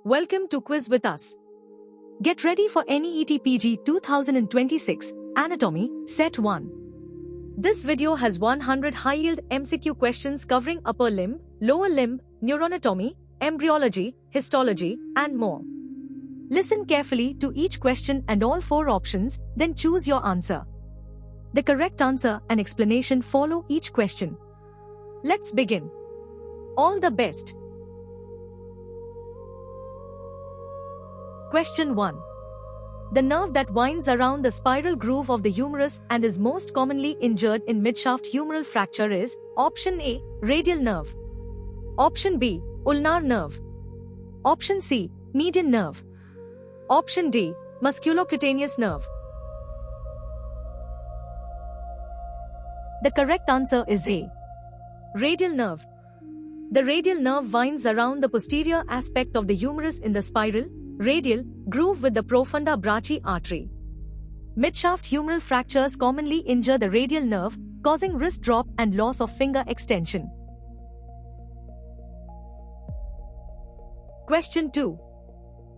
Welcome to Quiz with Us. Get ready for NEET PG 2026 Anatomy Set 1. This video has 100 high-yield MCQ questions covering upper limb, lower limb, neuroanatomy, embryology, histology, and more. Listen carefully to each question and all 4 options, then choose your answer. The correct answer and explanation follow each question. Let's begin. All the best. Question 1. The nerve that winds around the spiral groove of the humerus and is most commonly injured in midshaft humeral fracture is Option A, radial nerve. Option B, ulnar nerve. Option C, median nerve. Option D, musculocutaneous nerve. The correct answer is A, radial nerve. The radial nerve winds around the posterior aspect of the humerus in the spiral, radial, groove with the profunda brachii artery. Midshaft humeral fractures commonly injure the radial nerve, causing wrist drop and loss of finger extension. Question 2.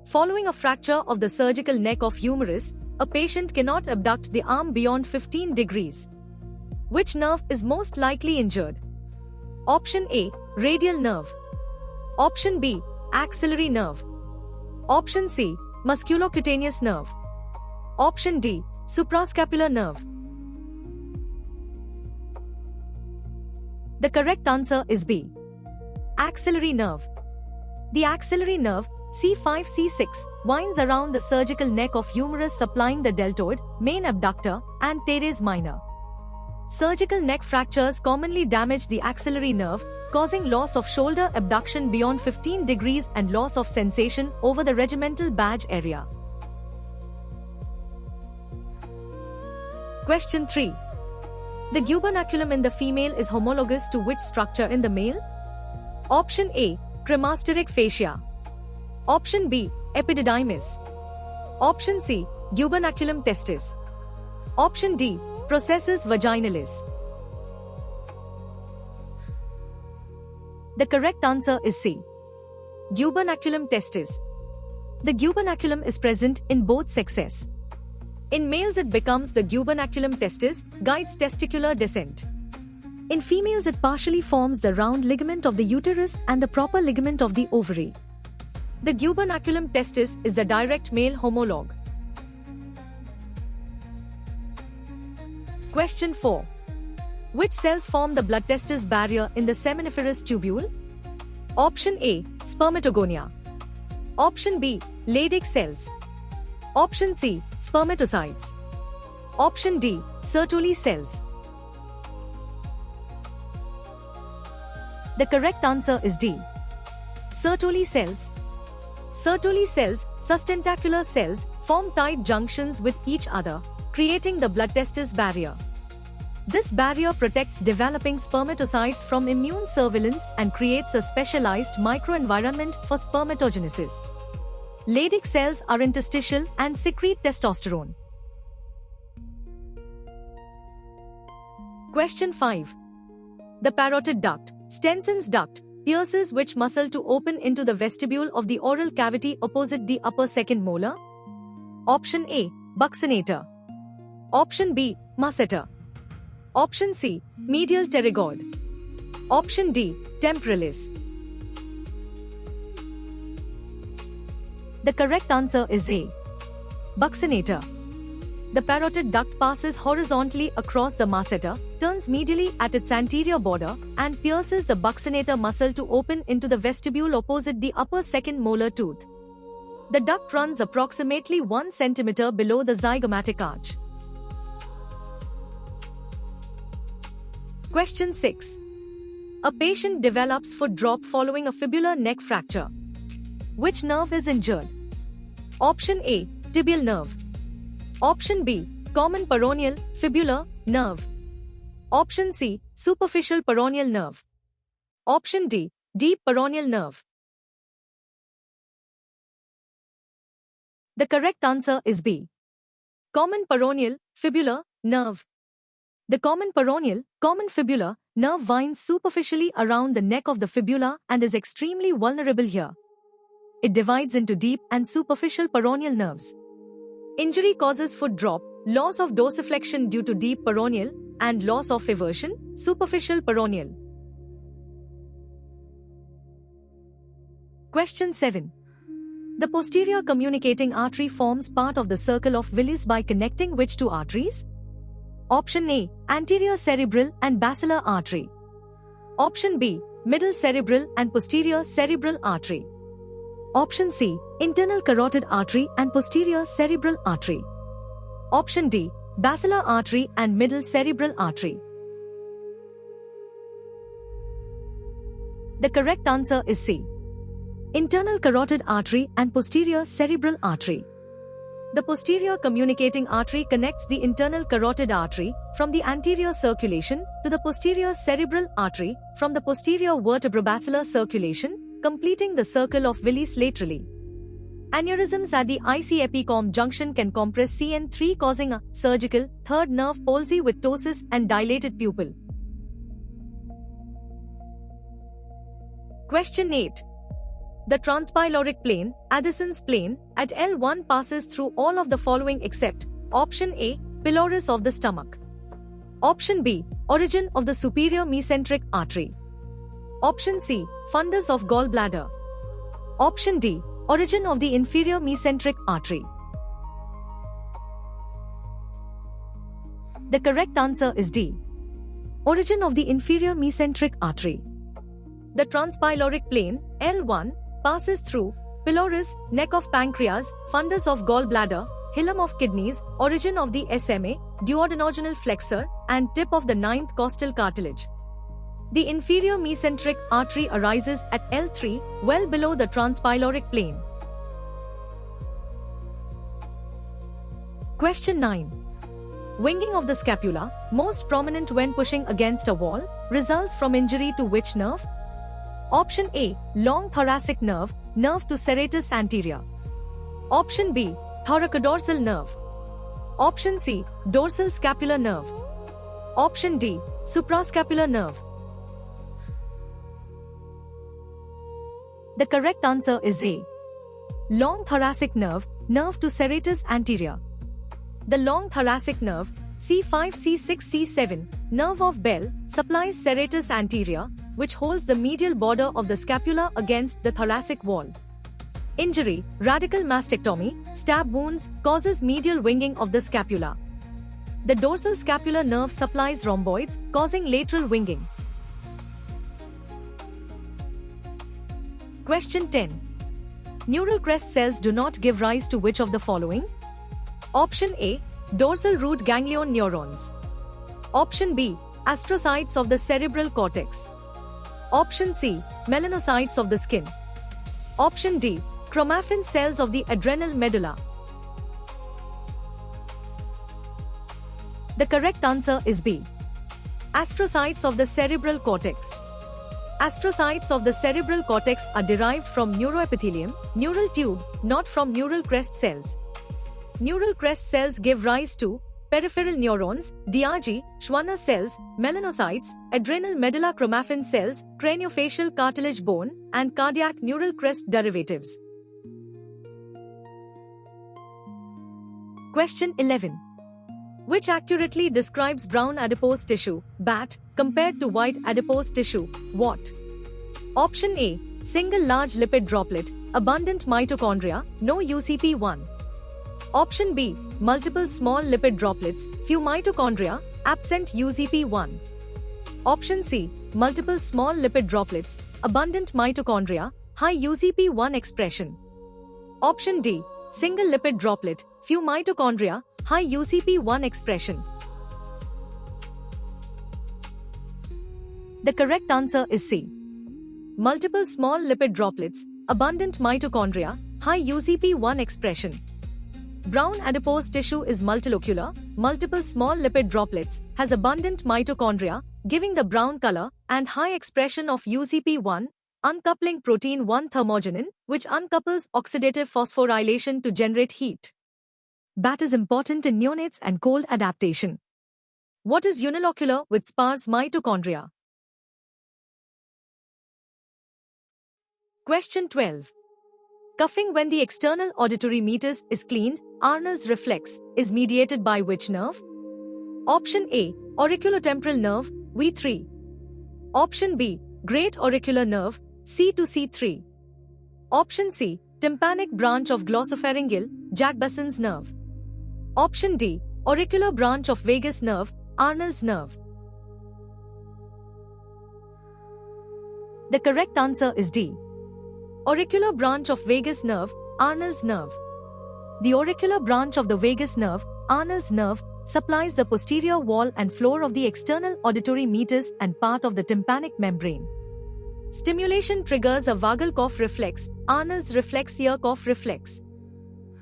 Following a fracture of the surgical neck of humerus, a patient cannot abduct the arm beyond 15 degrees. Which nerve is most likely injured? Option A, radial nerve. Option B, axillary nerve. Option C, musculocutaneous nerve. Option D, suprascapular nerve. The correct answer is B, axillary nerve. The axillary nerve, C5-C6, winds around the surgical neck of humerus supplying the deltoid, main abductor, and teres minor. Surgical neck fractures commonly damage the axillary nerve, causing loss of shoulder abduction beyond 15 degrees and loss of sensation over the regimental badge area. Question 3. The gubernaculum in the female is homologous to which structure in the male? Option A, cremasteric fascia. Option B, epididymis. Option C, gubernaculum testis. Option D, processus vaginalis. The correct answer is C, gubernaculum testis. The gubernaculum is present in both sexes. In males it becomes the gubernaculum testis, guides testicular descent. In females it partially forms the round ligament of the uterus and the proper ligament of the ovary. The gubernaculum testis is the direct male homologue. Question 4. Which cells form the blood testis barrier in the seminiferous tubule? Option A, spermatogonia. Option B, Leydig cells. Option C, spermatocytes. Option D, Sertoli cells. The correct answer is D, Sertoli cells. Sertoli cells, sustentacular cells, form tight junctions with each other, creating the blood testis barrier. This barrier protects developing spermatocytes from immune surveillance and creates a specialized microenvironment for spermatogenesis. Leydig cells are interstitial and secrete testosterone. Question 5. The parotid duct, Stenson's duct, pierces which muscle to open into the vestibule of the oral cavity opposite the upper second molar? Option A, buccinator. Option B, masseter. Option C, medial pterygoid. Option D, temporalis. The correct answer is A, buccinator. The parotid duct passes horizontally across the masseter, turns medially at its anterior border, and pierces the buccinator muscle to open into the vestibule opposite the upper second molar tooth. The duct runs approximately 1 cm below the zygomatic arch. Question 6. A patient develops foot drop following a fibular neck fracture. Which nerve is injured? Option A, tibial nerve. Option B, common peroneal, fibular, nerve. Option C, superficial peroneal nerve. Option D, deep peroneal nerve. The correct answer is B, common peroneal, fibular, nerve. The common peroneal, common fibular, nerve winds superficially around the neck of the fibula and is extremely vulnerable here. it divides into deep and superficial peroneal nerves. Injury causes foot drop, loss of dorsiflexion due to deep peroneal, and loss of eversion, superficial peroneal. Question 7. The posterior communicating artery forms part of the circle of Willis by connecting which two arteries? Option A. Anterior cerebral and basilar artery. Option B. Middle cerebral and posterior cerebral artery. Option C. Internal carotid artery and posterior cerebral artery. Option D. Basilar artery and middle cerebral artery. The correct answer is C. Internal carotid artery and posterior cerebral artery. The posterior communicating artery connects the internal carotid artery from the anterior circulation to the posterior cerebral artery from the posterior vertebrobasilar circulation, completing the circle of Willis laterally. Aneurysms at the IC epicom junction can compress CN3, causing a surgical third nerve palsy with ptosis and dilated pupil. Question 8. The transpyloric plane, Addison's plane, at L1 passes through all of the following except Option A. Pylorus of the stomach. Option B. Origin of the superior mesenteric artery. Option C. Fundus of gallbladder. Option D. Origin of the inferior mesenteric artery. The correct answer is D. Origin of the inferior mesenteric artery. The transpyloric plane, L1, passes through pylorus, neck of pancreas, fundus of gallbladder, hilum of kidneys, origin of the SMA, duodenojejunal flexor, and tip of the ninth costal cartilage. The inferior mesenteric artery arises at L3, well below the transpyloric plane. Question 9. Winging of the scapula, most prominent when pushing against a wall, results from injury to which nerve? Option A. Long thoracic nerve, nerve to serratus anterior. Option B. Thoracodorsal nerve. Option C. Dorsal scapular nerve. Option D. Suprascapular nerve. The correct answer is A. Long thoracic nerve, nerve to serratus anterior. The long thoracic nerve, C5, C6, C7, nerve of Bell, supplies serratus anterior, which holds the medial border of the scapula against the thoracic wall. Injury, radical mastectomy, stab wounds, causes medial winging of the scapula. The dorsal scapular nerve supplies rhomboids, causing lateral winging. Question 10. Neural crest cells do not give rise to which of the following? Option A. Dorsal root ganglion neurons. Option B. Astrocytes of the cerebral cortex. Option C. Melanocytes of the skin. Option D. Chromaffin cells of the adrenal medulla. The correct answer is B. Astrocytes of the cerebral cortex. Astrocytes of the cerebral cortex are derived from neuroepithelium, neural tube, not from neural crest cells. Neural crest cells give rise to peripheral neurons, DRG, Schwanner cells, melanocytes, adrenal medulla chromaffin cells, craniofacial cartilage bone, and cardiac neural crest derivatives. Question 11. Which accurately describes brown adipose tissue, BAT, compared to white adipose tissue, WAT? Option A. Single large lipid droplet, abundant mitochondria, no UCP1. Option B. Multiple small lipid droplets, few mitochondria, absent UCP1. Option C. Multiple small lipid droplets, abundant mitochondria, high UCP1 expression. Option D. Single lipid droplet, few mitochondria, high UCP1 expression. The correct answer is C. Multiple small lipid droplets, abundant mitochondria, high UCP1 expression. Brown adipose tissue is multilocular, multiple small lipid droplets, has abundant mitochondria, giving the brown color, and high expression of UCP1, uncoupling protein 1 thermogenin, which uncouples oxidative phosphorylation to generate heat. BAT is important in neonates and cold adaptation. What is unilocular with sparse mitochondria? Question 12. Cuffing when the external auditory meatus is cleaned, Arnold's reflex, is mediated by which nerve? Option A. Auriculotemporal nerve, V3. Option B. Great auricular nerve, C2C3. Option C. Tympanic branch of glossopharyngeal, Jacques-Basson's nerve. Option D. Auricular branch of vagus nerve, Arnold's nerve. The correct answer is D. Auricular branch of vagus nerve, Arnold's nerve. The auricular branch of the vagus nerve, Arnold's nerve, supplies the posterior wall and floor of the external auditory meatus and part of the tympanic membrane. Stimulation triggers a vagal cough reflex, Arnold's reflex ear cough reflex.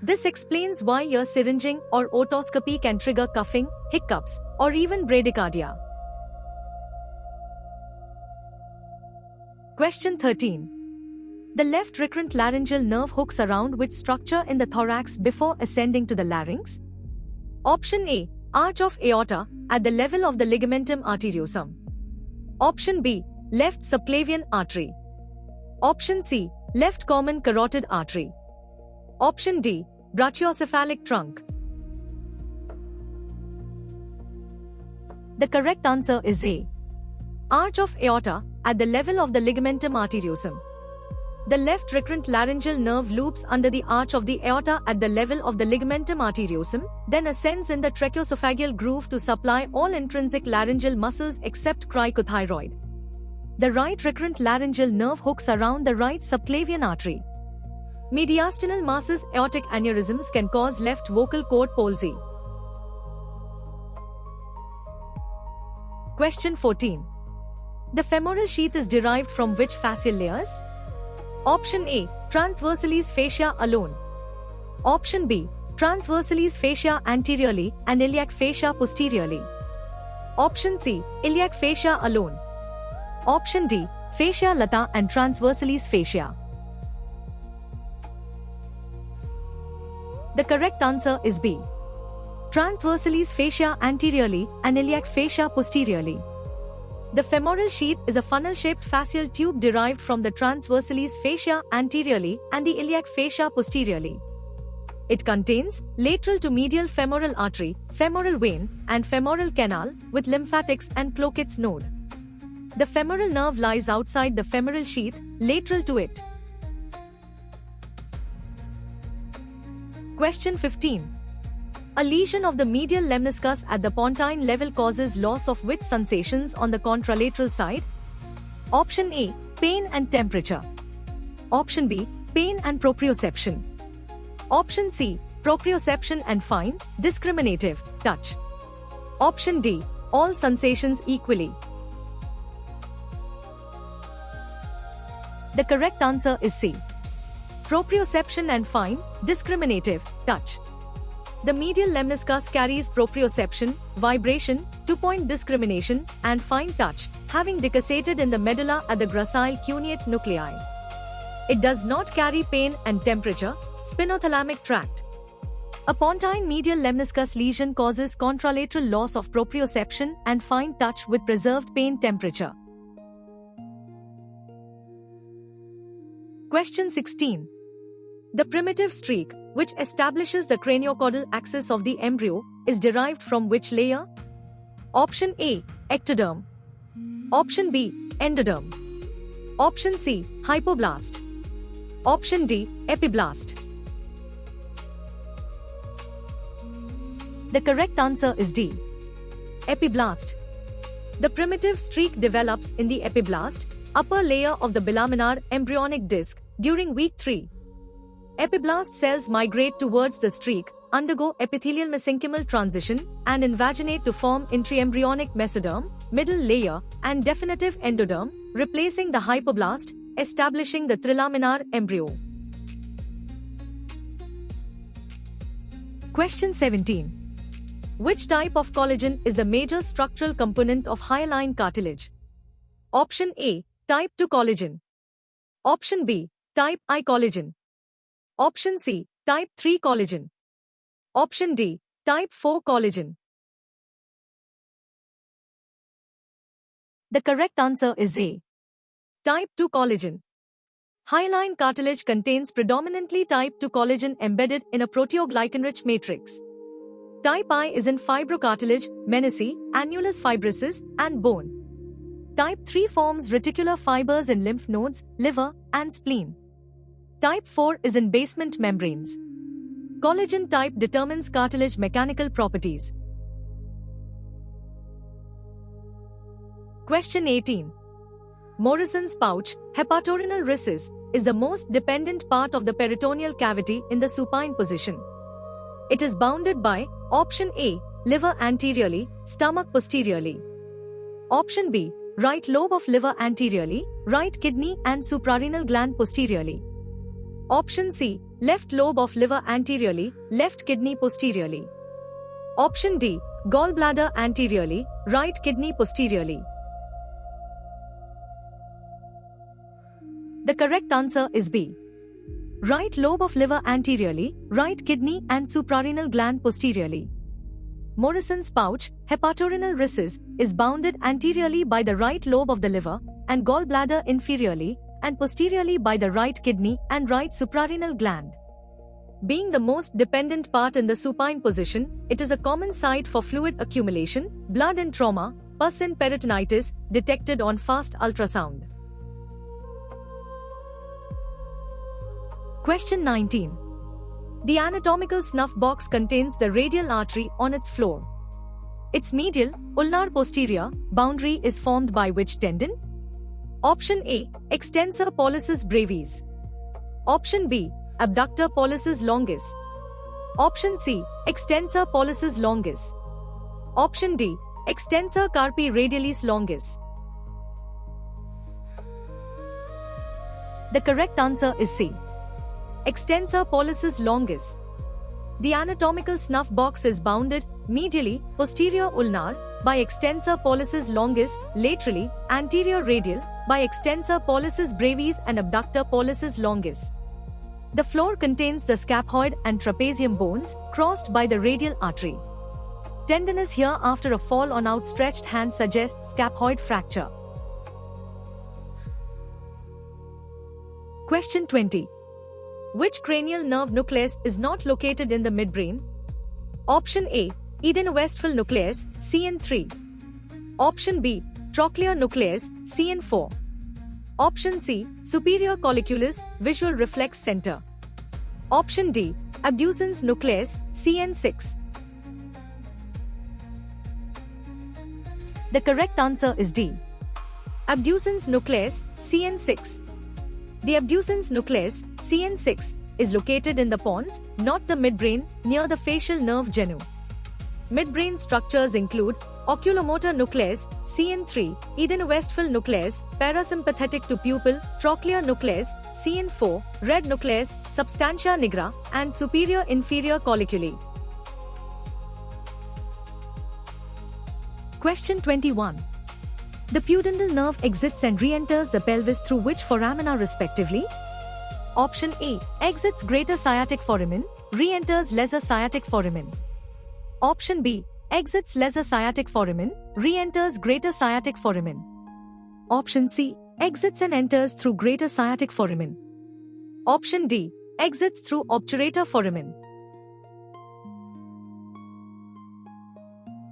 This explains why ear syringing or otoscopy can trigger coughing, hiccups, or even bradycardia. Question 13. The left recurrent laryngeal nerve hooks around which structure in the thorax before ascending to the larynx? Option A. Arch of aorta, at the level of the ligamentum arteriosum. Option B. Left subclavian artery. Option C. Left common carotid artery. Option D. Brachiocephalic trunk. The correct answer is A. Arch of aorta, at the level of the ligamentum arteriosum. The left recurrent laryngeal nerve loops under the arch of the aorta at the level of the ligamentum arteriosum, then ascends in the tracheoesophageal groove to supply all intrinsic laryngeal muscles except cricothyroid. The right recurrent laryngeal nerve hooks around the right subclavian artery. Mediastinal masses aortic aneurysms can cause left vocal cord palsy. Question 14. The femoral sheath is derived from which fascial layers? Option A. Transversalis fascia alone. Option B. Transversalis fascia anteriorly and iliac fascia posteriorly. Option C. Iliac fascia alone. Option D. Fascia lata and transversalis fascia. The correct answer is B. Transversalis fascia anteriorly and iliac fascia posteriorly. The femoral sheath is a funnel-shaped fascial tube derived from the transversalis fascia anteriorly and the iliac fascia posteriorly. It contains lateral to medial femoral artery, femoral vein, and femoral canal with lymphatics and Ploquet's node. The femoral nerve lies outside the femoral sheath, lateral to it. Question 15. A lesion of the medial lemniscus at the pontine level causes loss of which sensations on the contralateral side? Option A. Pain and temperature. Option B. Pain and proprioception. Option C. Proprioception and fine, discriminative, touch. Option D. All sensations equally. The correct answer is C. Proprioception and fine, discriminative, touch. The medial lemniscus carries proprioception, vibration, two-point discrimination, and fine touch, having decussated in the medulla at the gracile cuneate nuclei. It does not carry pain and temperature, spinothalamic tract. A pontine medial lemniscus lesion causes contralateral loss of proprioception and fine touch with preserved pain temperature. Question 16. The primitive streak, which establishes the craniocaudal axis of the embryo, is derived from which layer? Option A. Ectoderm. Option B. Endoderm. Option C. Hypoblast. Option D. Epiblast. The correct answer is D. Epiblast. The primitive streak develops in the epiblast, upper layer of the bilaminar embryonic disc, during week 3. Epiblast cells migrate towards the streak, undergo epithelial mesenchymal transition, and invaginate to form intraembryonic mesoderm, middle layer, and definitive endoderm, replacing the hypoblast, establishing the trilaminar embryo. Question 17. Which type of collagen is the major structural component of hyaline cartilage? Option A. Type 2 collagen. Option B. Type I collagen. Option C. Type 3 collagen. Option D. Type 4 collagen. The correct answer is A. Type 2 collagen. Hyaline cartilage contains predominantly type 2 collagen embedded in a proteoglycan-rich matrix. Type I is in fibrocartilage, menisci, annulus fibrosus, and bone. Type 3 forms reticular fibers in lymph nodes, liver, and spleen. Type 4 is in basement membranes. Collagen type determines cartilage mechanical properties. Question 18. Morison's pouch, hepatorenal recess, is the most dependent part of the peritoneal cavity in the supine position. It is bounded by option A, liver anteriorly, stomach posteriorly. Option B, right lobe of liver anteriorly, right kidney and suprarenal gland posteriorly. Option C, left lobe of liver anteriorly, left kidney posteriorly. Option D, gallbladder anteriorly, right kidney posteriorly. The correct answer is B. Right lobe of liver anteriorly, right kidney and suprarenal gland posteriorly. Morison's pouch, hepatorenal recess, is bounded anteriorly by the right lobe of the liver and gallbladder inferiorly and posteriorly by the right kidney and right suprarenal gland. Being the most dependent part in the supine position, it is a common site for fluid accumulation, blood and trauma, pus and peritonitis, detected on fast ultrasound. Question 19. The anatomical snuff box contains the radial artery on its floor. Its medial, ulnar posterior, boundary is formed by which tendon? Option A, extensor pollicis brevis. Option B, abductor pollicis longus. Option C, extensor pollicis longus. Option D, extensor carpi radialis longus. The correct answer is C. Extensor pollicis longus. The anatomical snuff box is bounded medially, posterior ulnar, by extensor pollicis longus, laterally, anterior radial, by extensor pollicis brevis and abductor pollicis longus. The floor contains the scaphoid and trapezium bones, crossed by the radial artery. Tenderness here after a fall on outstretched hand suggests scaphoid fracture. Question 20. Which cranial nerve nucleus is not located in the midbrain? Option A, Eden-Westphal nucleus, CN3. Option B, trochlear nucleus, CN4. Option C, superior colliculus, visual reflex center. Option D, abducens nucleus, CN6. The correct answer is D. Abducens nucleus, CN6. The abducens nucleus, CN6, is located in the pons, not the midbrain, near the facial nerve genu. Midbrain structures include oculomotor nucleus, CN3, Eden-Westphal nucleus, parasympathetic to pupil, trochlear nucleus, CN4, red nucleus, substantia nigra, and superior inferior colliculi. Question 21. The pudendal nerve exits and re-enters the pelvis through which foramina respectively? Option A, exits greater sciatic foramen, re-enters lesser sciatic foramen. Option B, exits lesser sciatic foramen, re-enters greater sciatic foramen. Option C, exits and enters through greater sciatic foramen. Option D, exits through obturator foramen.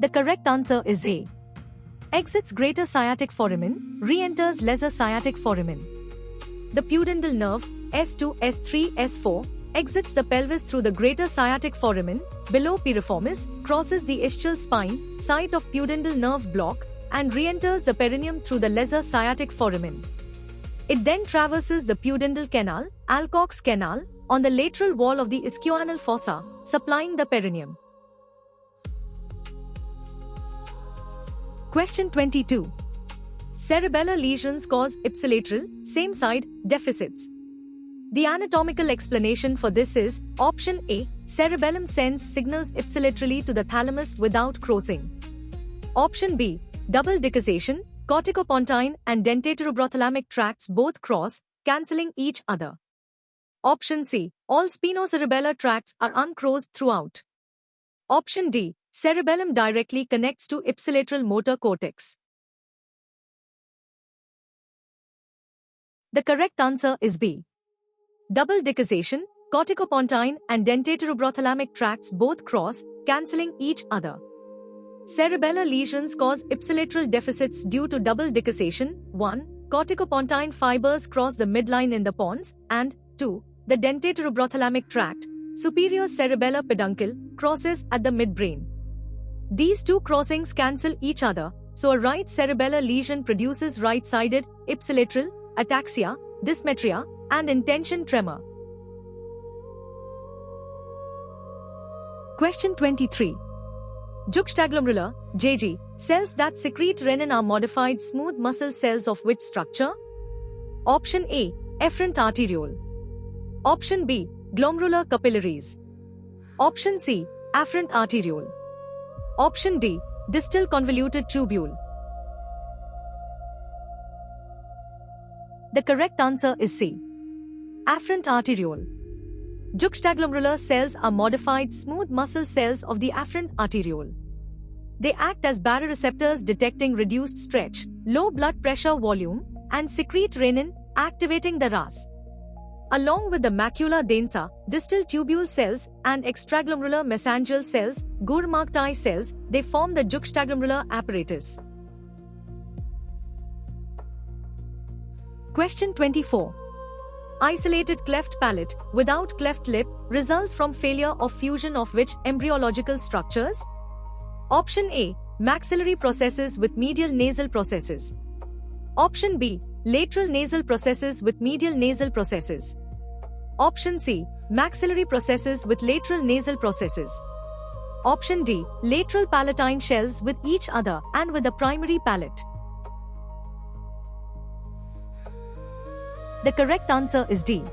The correct answer is A. Exits greater sciatic foramen, re-enters lesser sciatic foramen. The pudendal nerve, S2, S3, S4, exits the pelvis through the greater sciatic foramen, below piriformis, crosses the ischial spine, site of pudendal nerve block, and re-enters the perineum through the lesser sciatic foramen. It then traverses the pudendal canal, Alcock's canal, on the lateral wall of the ischioanal fossa, supplying the perineum. Question 22. Cerebellar lesions cause ipsilateral, same side, deficits. The anatomical explanation for this is, option A, cerebellum sends signals ipsilaterally to the thalamus without crossing. Option B, double decussation, corticopontine and dentatorobothalamic tracts both cross, cancelling each other. Option C, all spinocerebellar tracts are uncrossed throughout. Option D, cerebellum directly connects to ipsilateral motor cortex. The correct answer is B. Double decussation, corticopontine and dentatorubrophthalmic tracts both cross, cancelling each other. Cerebellar lesions cause ipsilateral deficits due to double decussation. 1. Corticopontine fibers cross the midline in the pons, and 2. The dentatorubrophthalmic tract, superior cerebellar peduncle, crosses at the midbrain. These two crossings cancel each other, so a right cerebellar lesion produces right-sided, ipsilateral, ataxia, dysmetria, and intention tremor. Question 23. Juxtaglomerular (JG) cells that secrete renin are modified smooth muscle cells of which structure? Option A. Efferent arteriole. Option B. Glomerular capillaries. Option C. Afferent arteriole. Option D. Distal convoluted tubule. The correct answer is C. Afferent arteriole. Juxtaglomerular cells are modified smooth muscle cells of the afferent arteriole. They act as baroreceptors detecting reduced stretch, low blood pressure volume, and secrete renin, activating the RAS. Along with the macula densa, distal tubule cells, and extraglomerular mesangial cells, Guhr-Markti cells, they form the juxtaglomerular apparatus. Question 24. Isolated cleft palate, without cleft lip, results from failure of fusion of which embryological structures? Option A. Maxillary processes with medial nasal processes. Option B. Lateral nasal processes with medial nasal processes. Option C. Maxillary processes with lateral nasal processes. Option D. Lateral palatine shelves with each other and with a primary palate. The correct answer is D.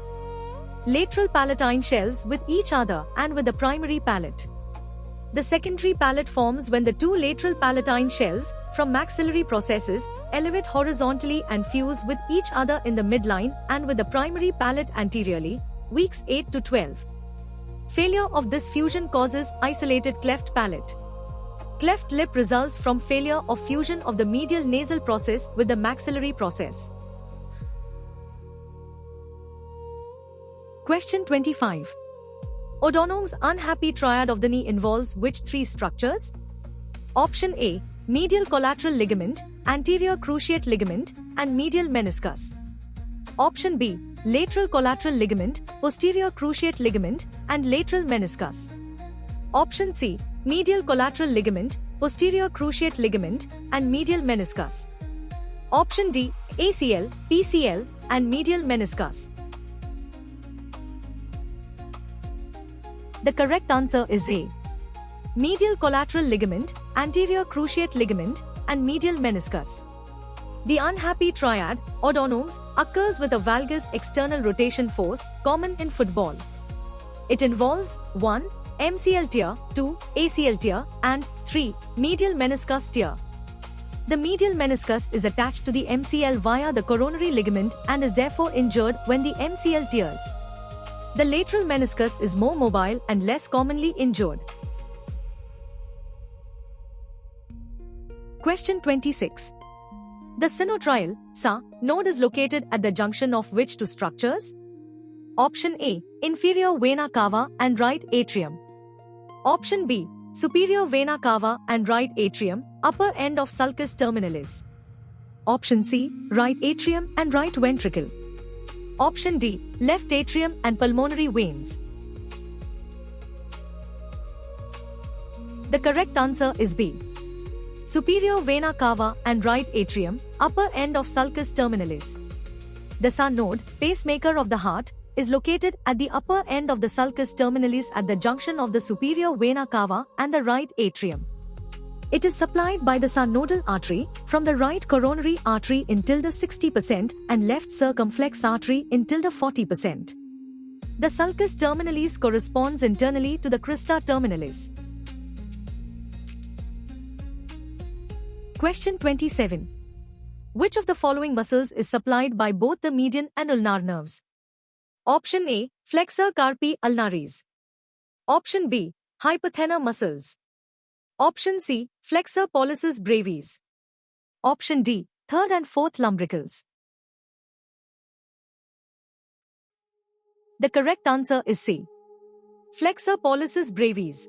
Lateral palatine shelves with each other and with a primary palate. The secondary palate forms when the two lateral palatine shelves, from maxillary processes, elevate horizontally and fuse with each other in the midline and with the primary palate anteriorly, weeks 8 to 12. Failure of this fusion causes isolated cleft palate. Cleft lip results from failure of fusion of the medial nasal process with the maxillary process. Question 25. O'Donoghue's unhappy triad of the knee involves which three structures? Option A. Medial collateral ligament, anterior cruciate ligament, and medial meniscus. Option B. Lateral collateral ligament, posterior cruciate ligament, and lateral meniscus. Option C. Medial collateral ligament, posterior cruciate ligament, and medial meniscus. Option D. ACL, PCL, and medial meniscus. The correct answer is A. Medial collateral ligament, anterior cruciate ligament, and medial meniscus. The unhappy triad, O'Donoghue's, occurs with a valgus external rotation force, common in football. It involves 1. MCL tear, 2. ACL tear, and 3. Medial meniscus tear. The medial meniscus is attached to the MCL via the coronary ligament and is therefore injured when the MCL tears. The lateral meniscus is more mobile and less commonly injured. Question 26. The sinoatrial (SA) node is located at the junction of which two structures? Option A. Inferior vena cava and right atrium. Option B. Superior vena cava and right atrium, upper end of sulcus terminalis. Option C. Right atrium and right ventricle. Option D. Left atrium and pulmonary veins. The correct answer is B. Superior vena cava and right atrium, upper end of sulcus terminalis. The SA node, pacemaker of the heart, is located at the upper end of the sulcus terminalis at the junction of the superior vena cava and the right atrium. It is supplied by the synodal artery from the right coronary artery in tilde 60% and left circumflex artery in tilde 40%. The sulcus terminalis corresponds internally to the crista terminalis. Question 27. Which of the following muscles is supplied by both the median and ulnar nerves? Option A. Flexor carpi ulnaris. Option B. Hypothenar muscles. Option C. Flexor pollicis brevis. Option D. Third and fourth lumbricals. The correct answer is C. Flexor pollicis brevis.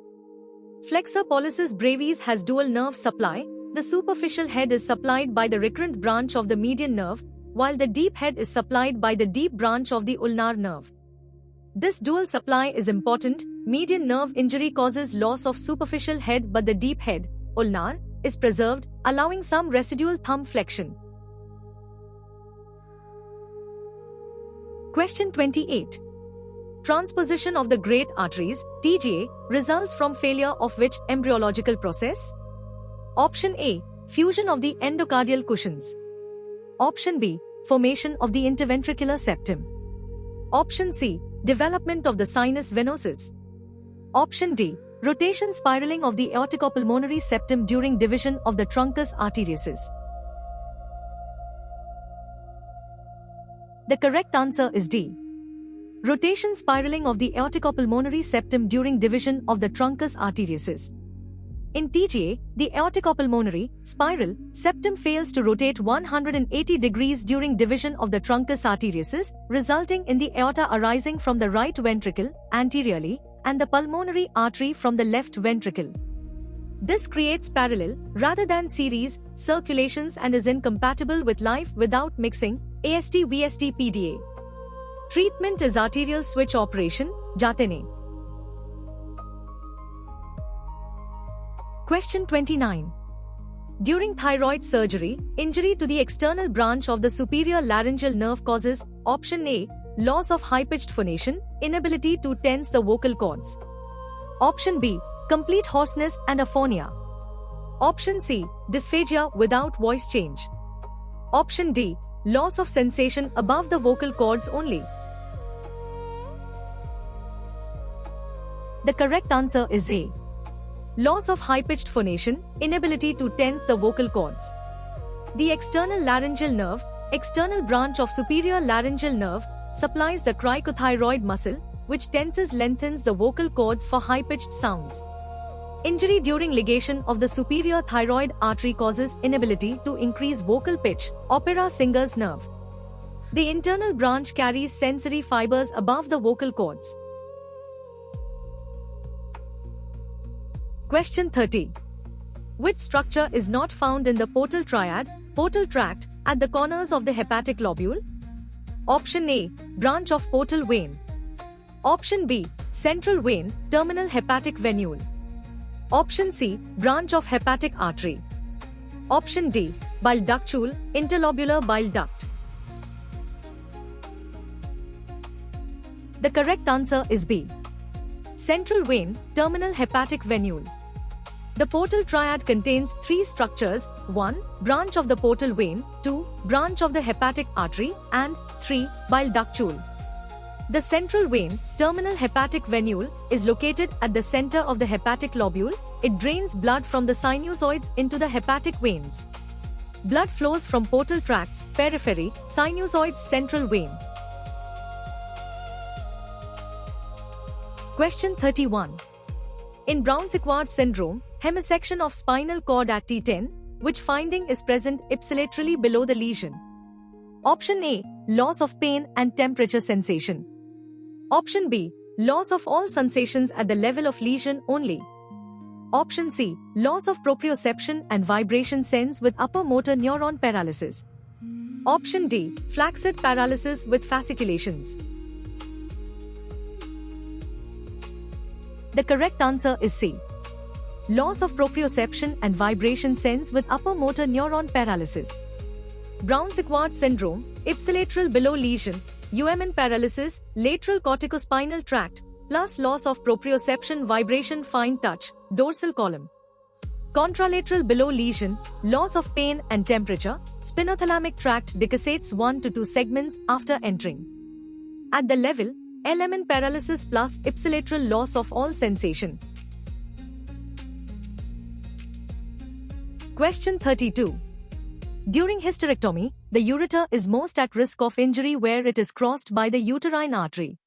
Flexor pollicis brevis has dual nerve supply. The superficial head is supplied by the recurrent branch of the median nerve, while the deep head is supplied by the deep branch of the ulnar nerve. This dual supply is important. Median nerve injury causes loss of superficial head, but the deep head, ulnar, is preserved, allowing some residual thumb flexion. Question 28. Transposition of the great arteries, TGA, results from failure of which embryological process? Option A. Fusion of the endocardial cushions. Option B. Formation of the interventricular septum. Option C. Development of the sinus venosus. Option D. Rotation spiraling of the aorticopulmonary septum during division of the truncus arteriosus. The correct answer is D. Rotation spiraling of the aorticopulmonary septum during division of the truncus arteriosus. In TGA, the aorticopulmonary spiral septum fails to rotate 180 degrees during division of the truncus arteriosus, resulting in the aorta arising from the right ventricle anteriorly and the pulmonary artery from the left ventricle. This creates parallel, rather than series, circulations and is incompatible with life without mixing, AST-VST PDA. Treatment is arterial switch operation, Jatene. Question 29. During thyroid surgery, injury to the external branch of the superior laryngeal nerve causes, option A, loss of high-pitched phonation, inability to tense the vocal cords. Option B, complete hoarseness and aphonia. Option C, dysphagia without voice change. Option D, loss of sensation above the vocal cords only. The correct answer is A. Loss of high-pitched phonation, inability to tense the vocal cords. The external laryngeal nerve, external branch of superior laryngeal nerve, supplies the cricothyroid muscle, which tenses lengthens the vocal cords for high-pitched sounds. Injury during ligation of the superior thyroid artery causes inability to increase vocal pitch, opera singer's nerve. The internal branch carries sensory fibers above the vocal cords. Question 30. Which structure is not found in the portal triad, portal tract, at the corners of the hepatic lobule? Option A, branch of portal vein. Option B, central vein, terminal hepatic venule. Option C, branch of hepatic artery. Option D, bile ductule, interlobular bile duct. The correct answer is B. Central vein, terminal hepatic venule. The portal triad contains 3 structures: 1. Branch of the portal vein, 2. Branch of the hepatic artery, and 3. Bile ductule. The central vein, terminal hepatic venule, is located at the center of the hepatic lobule. It drains blood from the sinusoids into the hepatic veins. Blood flows from portal tracts, periphery, sinusoids, central vein. Question 31. In Brown-Séquard syndrome, hemisection of spinal cord at T10, which finding is present ipsilaterally below the lesion? Option A, loss of pain and temperature sensation. Option B, loss of all sensations at the level of lesion only. Option C, loss of proprioception and vibration sense with upper motor neuron paralysis. Option D, flaccid paralysis with fasciculations. The correct answer is C. Loss of proprioception and vibration sense with upper motor neuron paralysis. Brown-Séquard syndrome, ipsilateral below lesion, UMN paralysis, lateral corticospinal tract, plus loss of proprioception, vibration, fine touch, dorsal column. Contralateral below lesion, loss of pain and temperature, spinothalamic tract decussates 1 to 2 segments after entering. At the level, LMN paralysis plus ipsilateral loss of all sensation. Question 32. During hysterectomy, the ureter is most at risk of injury where it is crossed by the uterine artery.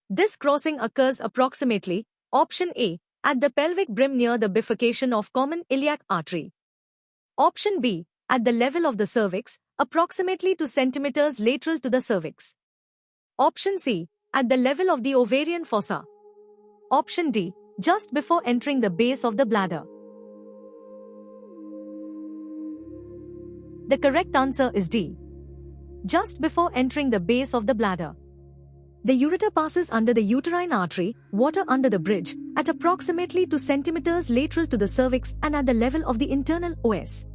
This crossing occurs approximately, option A, at the pelvic brim near the bifurcation of common iliac artery. Option B, at the level of the cervix, approximately 2 cm lateral to the cervix. Option C, At the level of the ovarian fossa. Option D. Just before entering the base of the bladder. The correct answer is D. Just before entering the base of the bladder. The ureter passes under the uterine artery, water under the bridge, at approximately 2 centimeters lateral to the cervix and at the level of the internal os.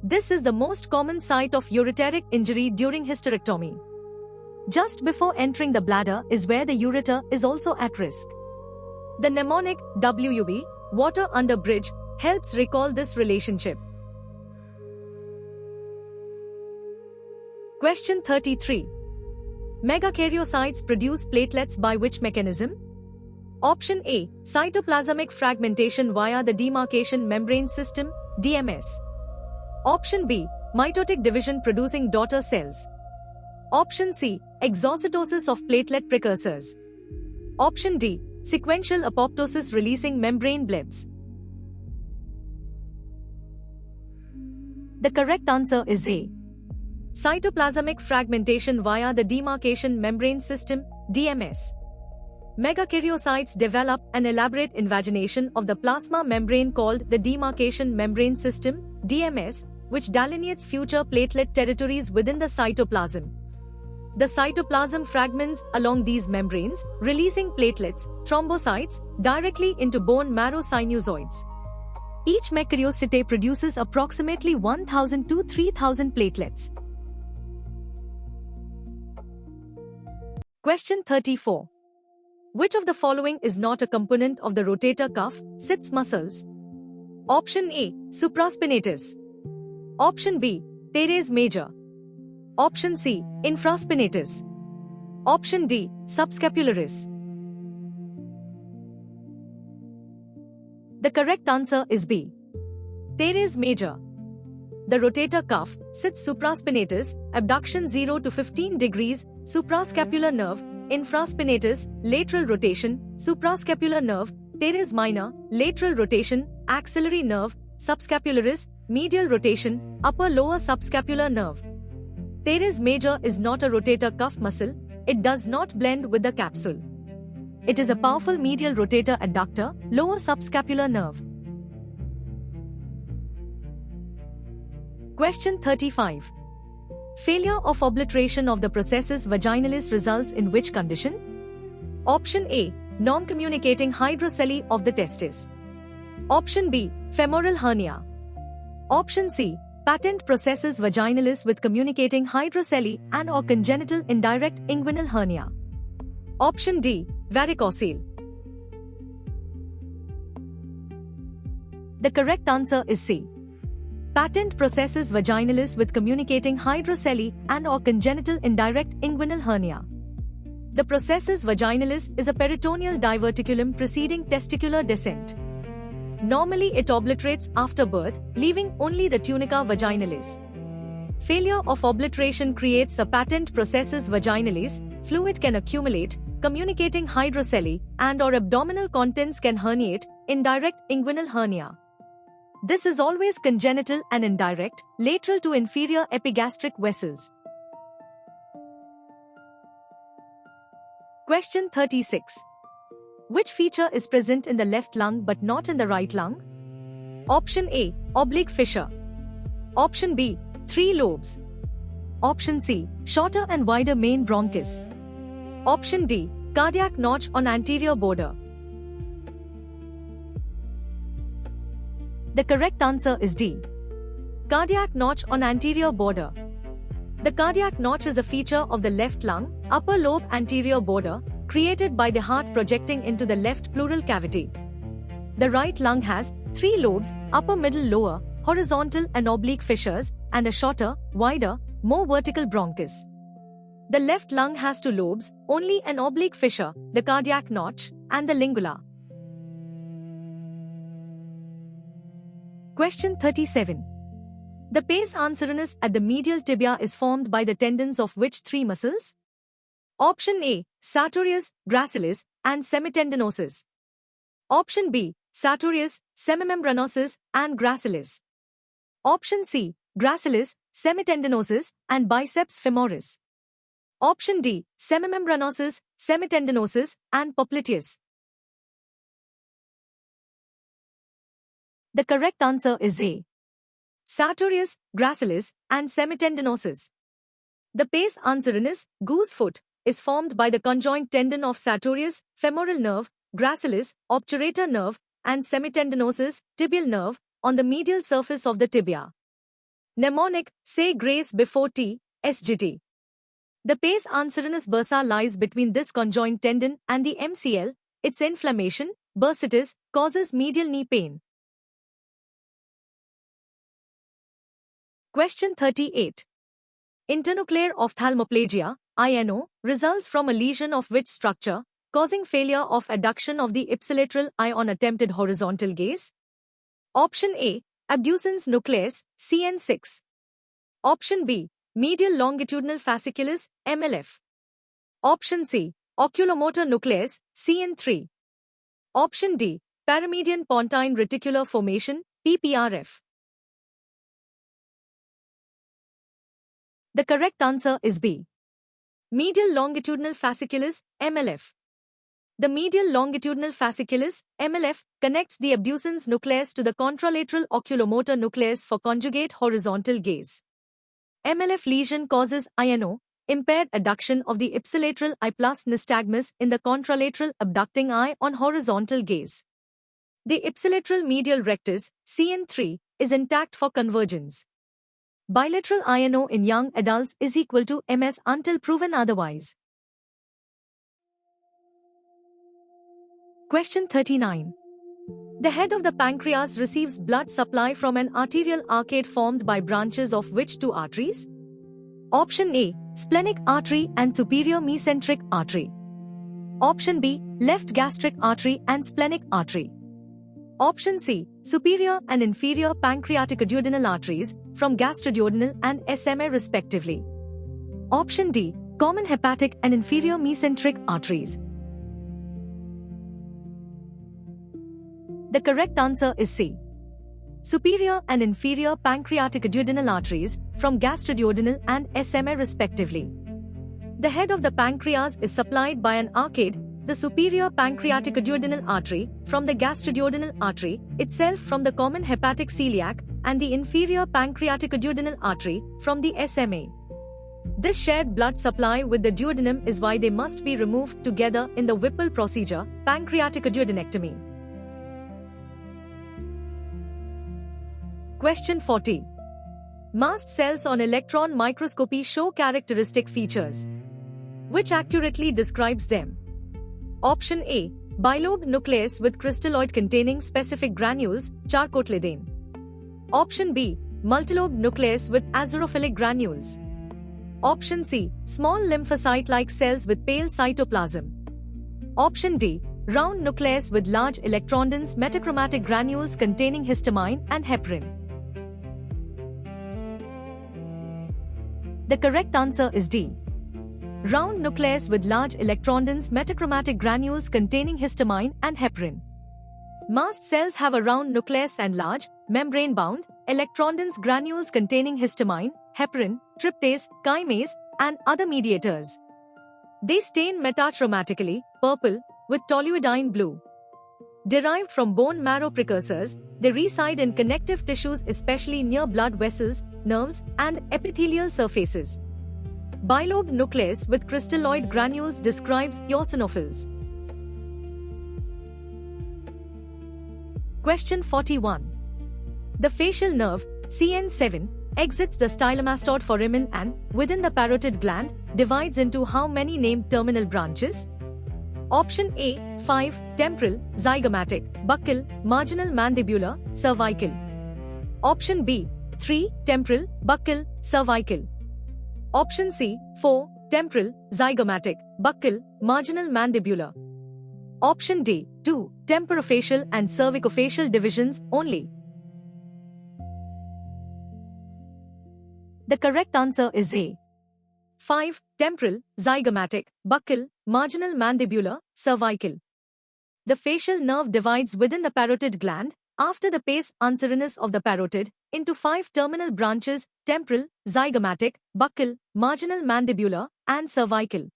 This is the most common site of ureteric injury during hysterectomy. Just before entering the bladder is where the ureter is also at risk. The mnemonic WUB, water under bridge, helps recall this relationship. Question 33. Megakaryocytes produce platelets by which mechanism? Option A. Cytoplasmic fragmentation via the demarcation membrane system, DMS. Option B. Mitotic division producing daughter cells. Option C. Exocytosis of platelet precursors. Option D. Sequential apoptosis releasing membrane blebs. The correct answer is A. Cytoplasmic fragmentation via the demarcation membrane system, DMS. Megakaryocytes develop an elaborate invagination of the plasma membrane called the demarcation membrane system, DMS, which delineates future platelet territories within the cytoplasm. The cytoplasm fragments along these membranes, releasing platelets, thrombocytes, directly into bone marrow sinusoids. Each mekaryocyte produces approximately 1,000 to 3,000 platelets. Question 34. Which of the following is not a component of the rotator cuff, sits muscles? Option A. Supraspinatus. Option B. Teres major. Option C. Infraspinatus. Option D. Subscapularis. The correct answer is B. Teres major. The rotator cuff sits supraspinatus, abduction 0 to 15 degrees, suprascapular nerve, infraspinatus, lateral rotation, suprascapular nerve, teres minor, lateral rotation, axillary nerve, subscapularis, medial rotation, upper lower subscapular nerve. Teres major is not a rotator cuff muscle, it does not blend with the capsule. It is a powerful medial rotator adductor, lower subscapular nerve. Question 35. Failure of obliteration of the processus vaginalis results in which condition? Option A. Non-communicating hydrocele of the testis. Option B. Femoral hernia. Option C. Patent processus vaginalis with communicating hydrocele and or congenital indirect inguinal hernia. Option D. Varicocele. The correct answer is C. Patent processus vaginalis with communicating hydrocele and or congenital indirect inguinal hernia. The processus vaginalis is a peritoneal diverticulum preceding testicular descent. Normally it obliterates after birth, leaving only the tunica vaginalis. Failure of obliteration creates a patent processus vaginalis, fluid can accumulate, communicating hydrocele and or abdominal contents can herniate, indirect inguinal hernia. This is always congenital and indirect, lateral to inferior epigastric vessels. Question 36. Which feature is present in the left lung but not in the right lung? Option A. Oblique fissure. Option B. 3 lobes. Option C. Shorter and wider main bronchus. Option D. Cardiac notch on anterior border. The correct answer is D. Cardiac notch on anterior border. The cardiac notch is a feature of the left lung, upper lobe anterior border, created by the heart projecting into the left pleural cavity. The right lung has 3 lobes, upper middle lower, horizontal and oblique fissures, and a shorter, wider, more vertical bronchus. The left lung has 2 lobes, only an oblique fissure, the cardiac notch, and the lingula. Question 37. The pes anserinus at the medial tibia is formed by the tendons of which 3 muscles? Option A. Sartorius, gracilis, and semitendinosus. Option B. Sartorius, semimembranosus, and gracilis. Option C. Gracilis, semitendinosus, and biceps femoris. Option D, semimembranosus, semitendinosus, and popliteus. The correct answer is A, sartorius, gracilis, and semitendinosus. The pes anserinus, goose foot, is formed by the conjoint tendon of sartorius, femoral nerve, gracilis, obturator nerve, and semitendinosus, tibial nerve, on the medial surface of the tibia. Mnemonic, say grace before T, SGT. The pes anserinus bursa lies between this conjoint tendon and the MCL. Its inflammation, bursitis, causes medial knee pain. Question 38. Internuclear ophthalmoplegia, INO, results from a lesion of which structure, causing failure of adduction of the ipsilateral eye on attempted horizontal gaze? Option A, abducens nucleus, CN6. Option B, medial longitudinal fasciculus, MLF. Option C, oculomotor nucleus, CN3. Option D, paramedian pontine reticular formation, PPRF. The correct answer is B, medial longitudinal fasciculus, MLF. The medial longitudinal fasciculus, MLF, connects the abducens nucleus to the contralateral oculomotor nucleus for conjugate horizontal gaze. MLF lesion causes INO, impaired adduction of the ipsilateral eye plus nystagmus in the contralateral abducting eye on horizontal gaze. The ipsilateral medial rectus, CN3, is intact for convergence. Bilateral INO in young adults is equal to MS until proven otherwise. Question 39. The head of the pancreas receives blood supply from an arterial arcade formed by branches of which two arteries? Option A, splenic artery and superior mesenteric artery. Option B, left gastric artery and splenic artery. Option C, superior and inferior pancreaticoduodenal arteries from gastroduodenal and SMA respectively. Option D, common hepatic and inferior mesenteric arteries. The correct answer is C, superior and inferior pancreaticoduodenal arteries from gastroduodenal and SMA respectively. The head of the pancreas is supplied by an arcade, the superior pancreaticoduodenal artery from the gastroduodenal artery itself from the common hepatic celiac, and the inferior pancreaticoduodenal artery from the SMA. This shared blood supply with the duodenum is why they must be removed together in the Whipple procedure, pancreaticoduodenectomy. Question 40. Mast cells on electron microscopy show characteristic features. Which accurately describes them? Option A, bilobe nucleus with crystalloid containing specific granules, charcotledane. Option B, multilobe nucleus with azurophilic granules. Option C, small lymphocyte-like cells with pale cytoplasm. Option D, round nucleus with large electron-dense metachromatic granules containing histamine and heparin. The correct answer is D, round nucleus with large electron-dense metachromatic granules containing histamine and heparin. Mast cells have a round nucleus and large, membrane-bound, electron-dense granules containing histamine, heparin, tryptase, chymase, and other mediators. They stain metachromatically, purple, with toluidine blue. Derived from bone marrow precursors, they reside in connective tissues especially near blood vessels, nerves, and epithelial surfaces. Bilobe nucleus with crystalloid granules describes eosinophils. Question 41. The facial nerve, CN7, exits the stylomastode foramen and, within the parotid gland, divides into how many named terminal branches? Option A, 5, temporal, zygomatic, buccal, marginal mandibular, cervical. Option B, 3, temporal, buccal, cervical. Option C, 4, temporal, zygomatic, buccal, marginal mandibular. Option D, 2, temporofacial and cervicofacial divisions only. The correct answer is A, 5, temporal, zygomatic, buccal, marginal mandibular, cervical. The facial nerve divides within the parotid gland, after the pes anserinus of the parotid, into 5 terminal branches: temporal, zygomatic, buccal, marginal mandibular, and cervical.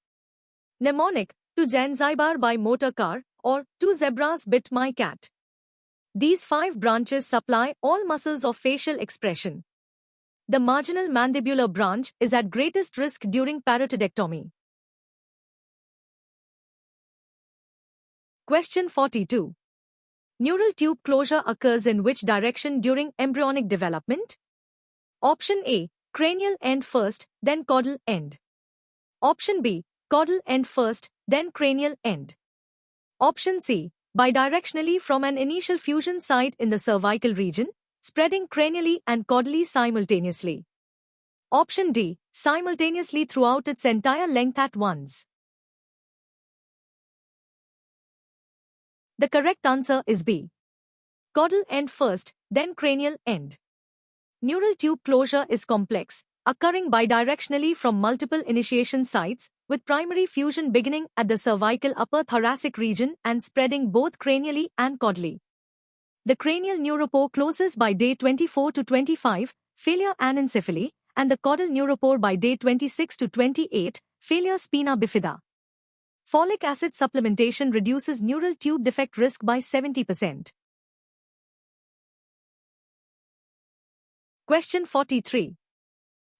Mnemonic, to Zanzibar by motor car, or two zebras bit my cat. These 5 branches supply all muscles of facial expression. The marginal mandibular branch is at greatest risk during parotidectomy. Question 42. Neural tube closure occurs in which direction during embryonic development? Option A, cranial end first, then caudal end. Option B, caudal end first, then cranial end. Option C, bidirectionally from an initial fusion site in the cervical region, spreading cranially and caudally simultaneously. Option D, simultaneously throughout its entire length at once. The correct answer is B. Caudal end first, then cranial end. Neural tube closure is complex, occurring bidirectionally from multiple initiation sites, with primary fusion beginning at the cervical upper thoracic region and spreading both cranially and caudally. The cranial neuropore closes by day 24 to 25, failure anencephaly, and the caudal neuropore by day 26 to 28, failure spina bifida. Folic acid supplementation reduces neural tube defect risk by 70%. Question 43.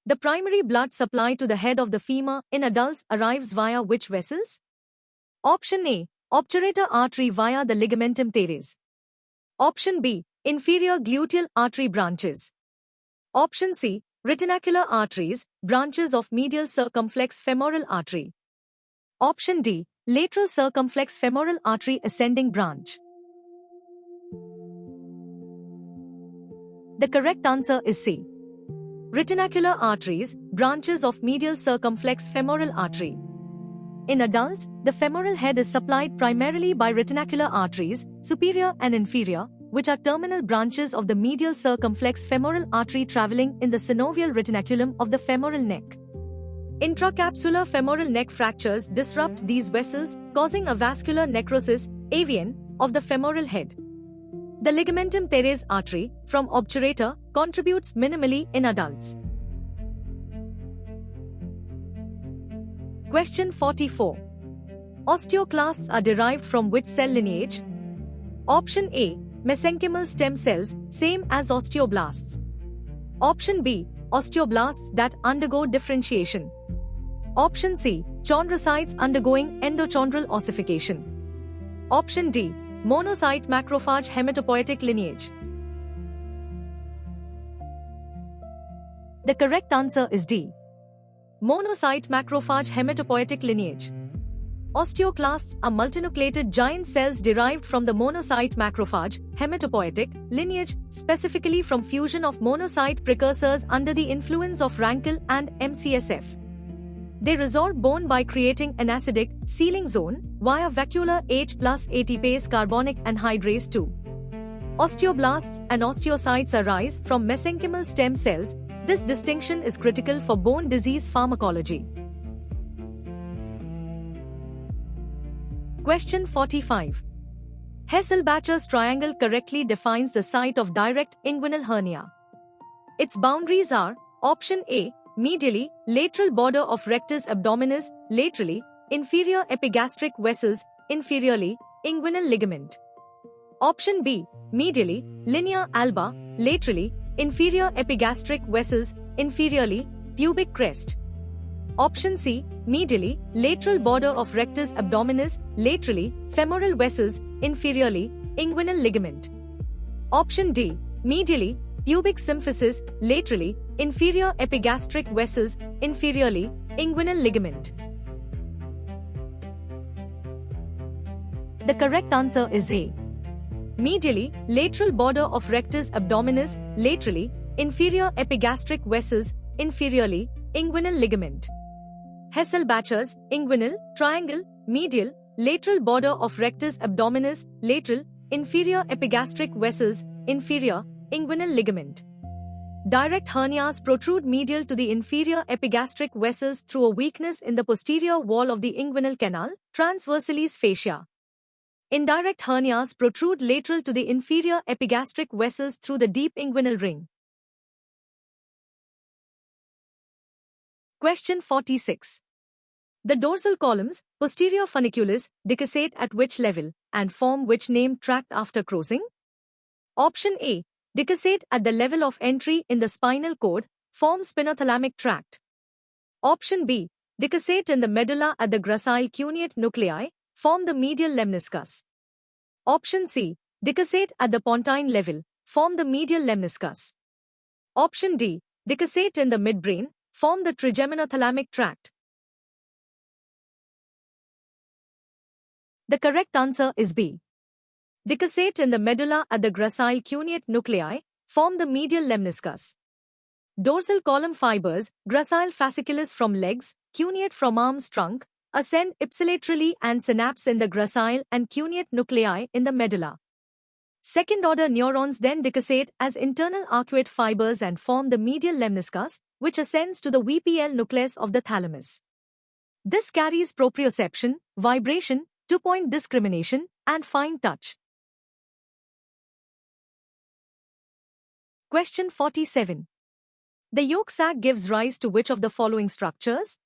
The primary blood supply to the head of the femur in adults arrives via which vessels? Option A, obturator artery via the ligamentum teres. Option B, inferior gluteal artery branches. Option C, retinacular arteries, branches of medial circumflex femoral artery. Option D, lateral circumflex femoral artery ascending branch. The correct answer is C. Retinacular arteries, branches of medial circumflex femoral artery. In adults, the femoral head is supplied primarily by retinacular arteries, superior and inferior, which are terminal branches of the medial circumflex femoral artery traveling in the synovial retinaculum of the femoral neck. Intracapsular femoral neck fractures disrupt these vessels, causing a vascular necrosis, AVN, of the femoral head. The ligamentum teres artery, from obturator, contributes minimally in adults. Question 44. Osteoclasts are derived from which cell lineage? Option A, mesenchymal stem cells, same as osteoblasts. Option B, osteoblasts that undergo differentiation. Option C, chondrocytes undergoing endochondral ossification. Option D, monocyte macrophage hematopoietic lineage. The correct answer is D. Monocyte macrophage hematopoietic lineage. Osteoclasts are multinucleated giant cells derived from the monocyte macrophage hematopoietic lineage, specifically from fusion of monocyte precursors under the influence of Rankel and MCSF. They resorb bone by creating an acidic sealing zone via vacuolar H+ ATPase carbonic anhydrase 2. Osteoblasts and osteocytes arise from mesenchymal stem cells. This distinction is critical for bone disease pharmacology. Question 45. Hesselbacher's triangle correctly defines the site of direct inguinal hernia. Its boundaries are: Option A, medially, lateral border of rectus abdominis, laterally, inferior epigastric vessels, inferiorly, inguinal ligament. Option B, medially, linea alba, laterally, inferior epigastric vessels, inferiorly, pubic crest. Option C, medially, lateral border of rectus abdominis, laterally, femoral vessels, inferiorly, inguinal ligament. Option D, medially, pubic symphysis, laterally, inferior epigastric vessels, inferiorly, inguinal ligament. The correct answer is A. Medially, lateral border of rectus abdominis, laterally, inferior epigastric vessels, inferiorly, inguinal ligament. Hesselbacher's inguinal triangle, medial, lateral border of rectus abdominis, lateral, inferior epigastric vessels, inferior, inguinal ligament. Direct hernias protrude medial to the inferior epigastric vessels through a weakness in the posterior wall of the inguinal canal, transversalis fascia. Indirect hernias protrude lateral to the inferior epigastric vessels through the deep inguinal ring. Question 46. The dorsal columns, posterior funiculus, decussate at which level and form which named tract after crossing? Option A. Decussate at the level of entry in the spinal cord, form spinothalamic tract. Option B. Decussate in the medulla at the gracile cuneate nuclei, form the medial lemniscus. Option C. Decussate at the pontine level, form the medial lemniscus. Option D. Decussate in the midbrain, form the trigeminothalamic tract. The correct answer is B. Decussate in the medulla at the gracile cuneate nuclei, form the medial lemniscus. Dorsal column fibers, gracile fasciculus from legs, cuneate from arms trunk, ascend ipsilaterally and synapse in the gracile and cuneate nuclei in the medulla. Second-order neurons then decussate as internal arcuate fibers and form the medial lemniscus, which ascends to the VPL nucleus of the thalamus. This carries proprioception, vibration, two-point discrimination, and fine touch. Question 47. The yolk sac gives rise to which of the following structures?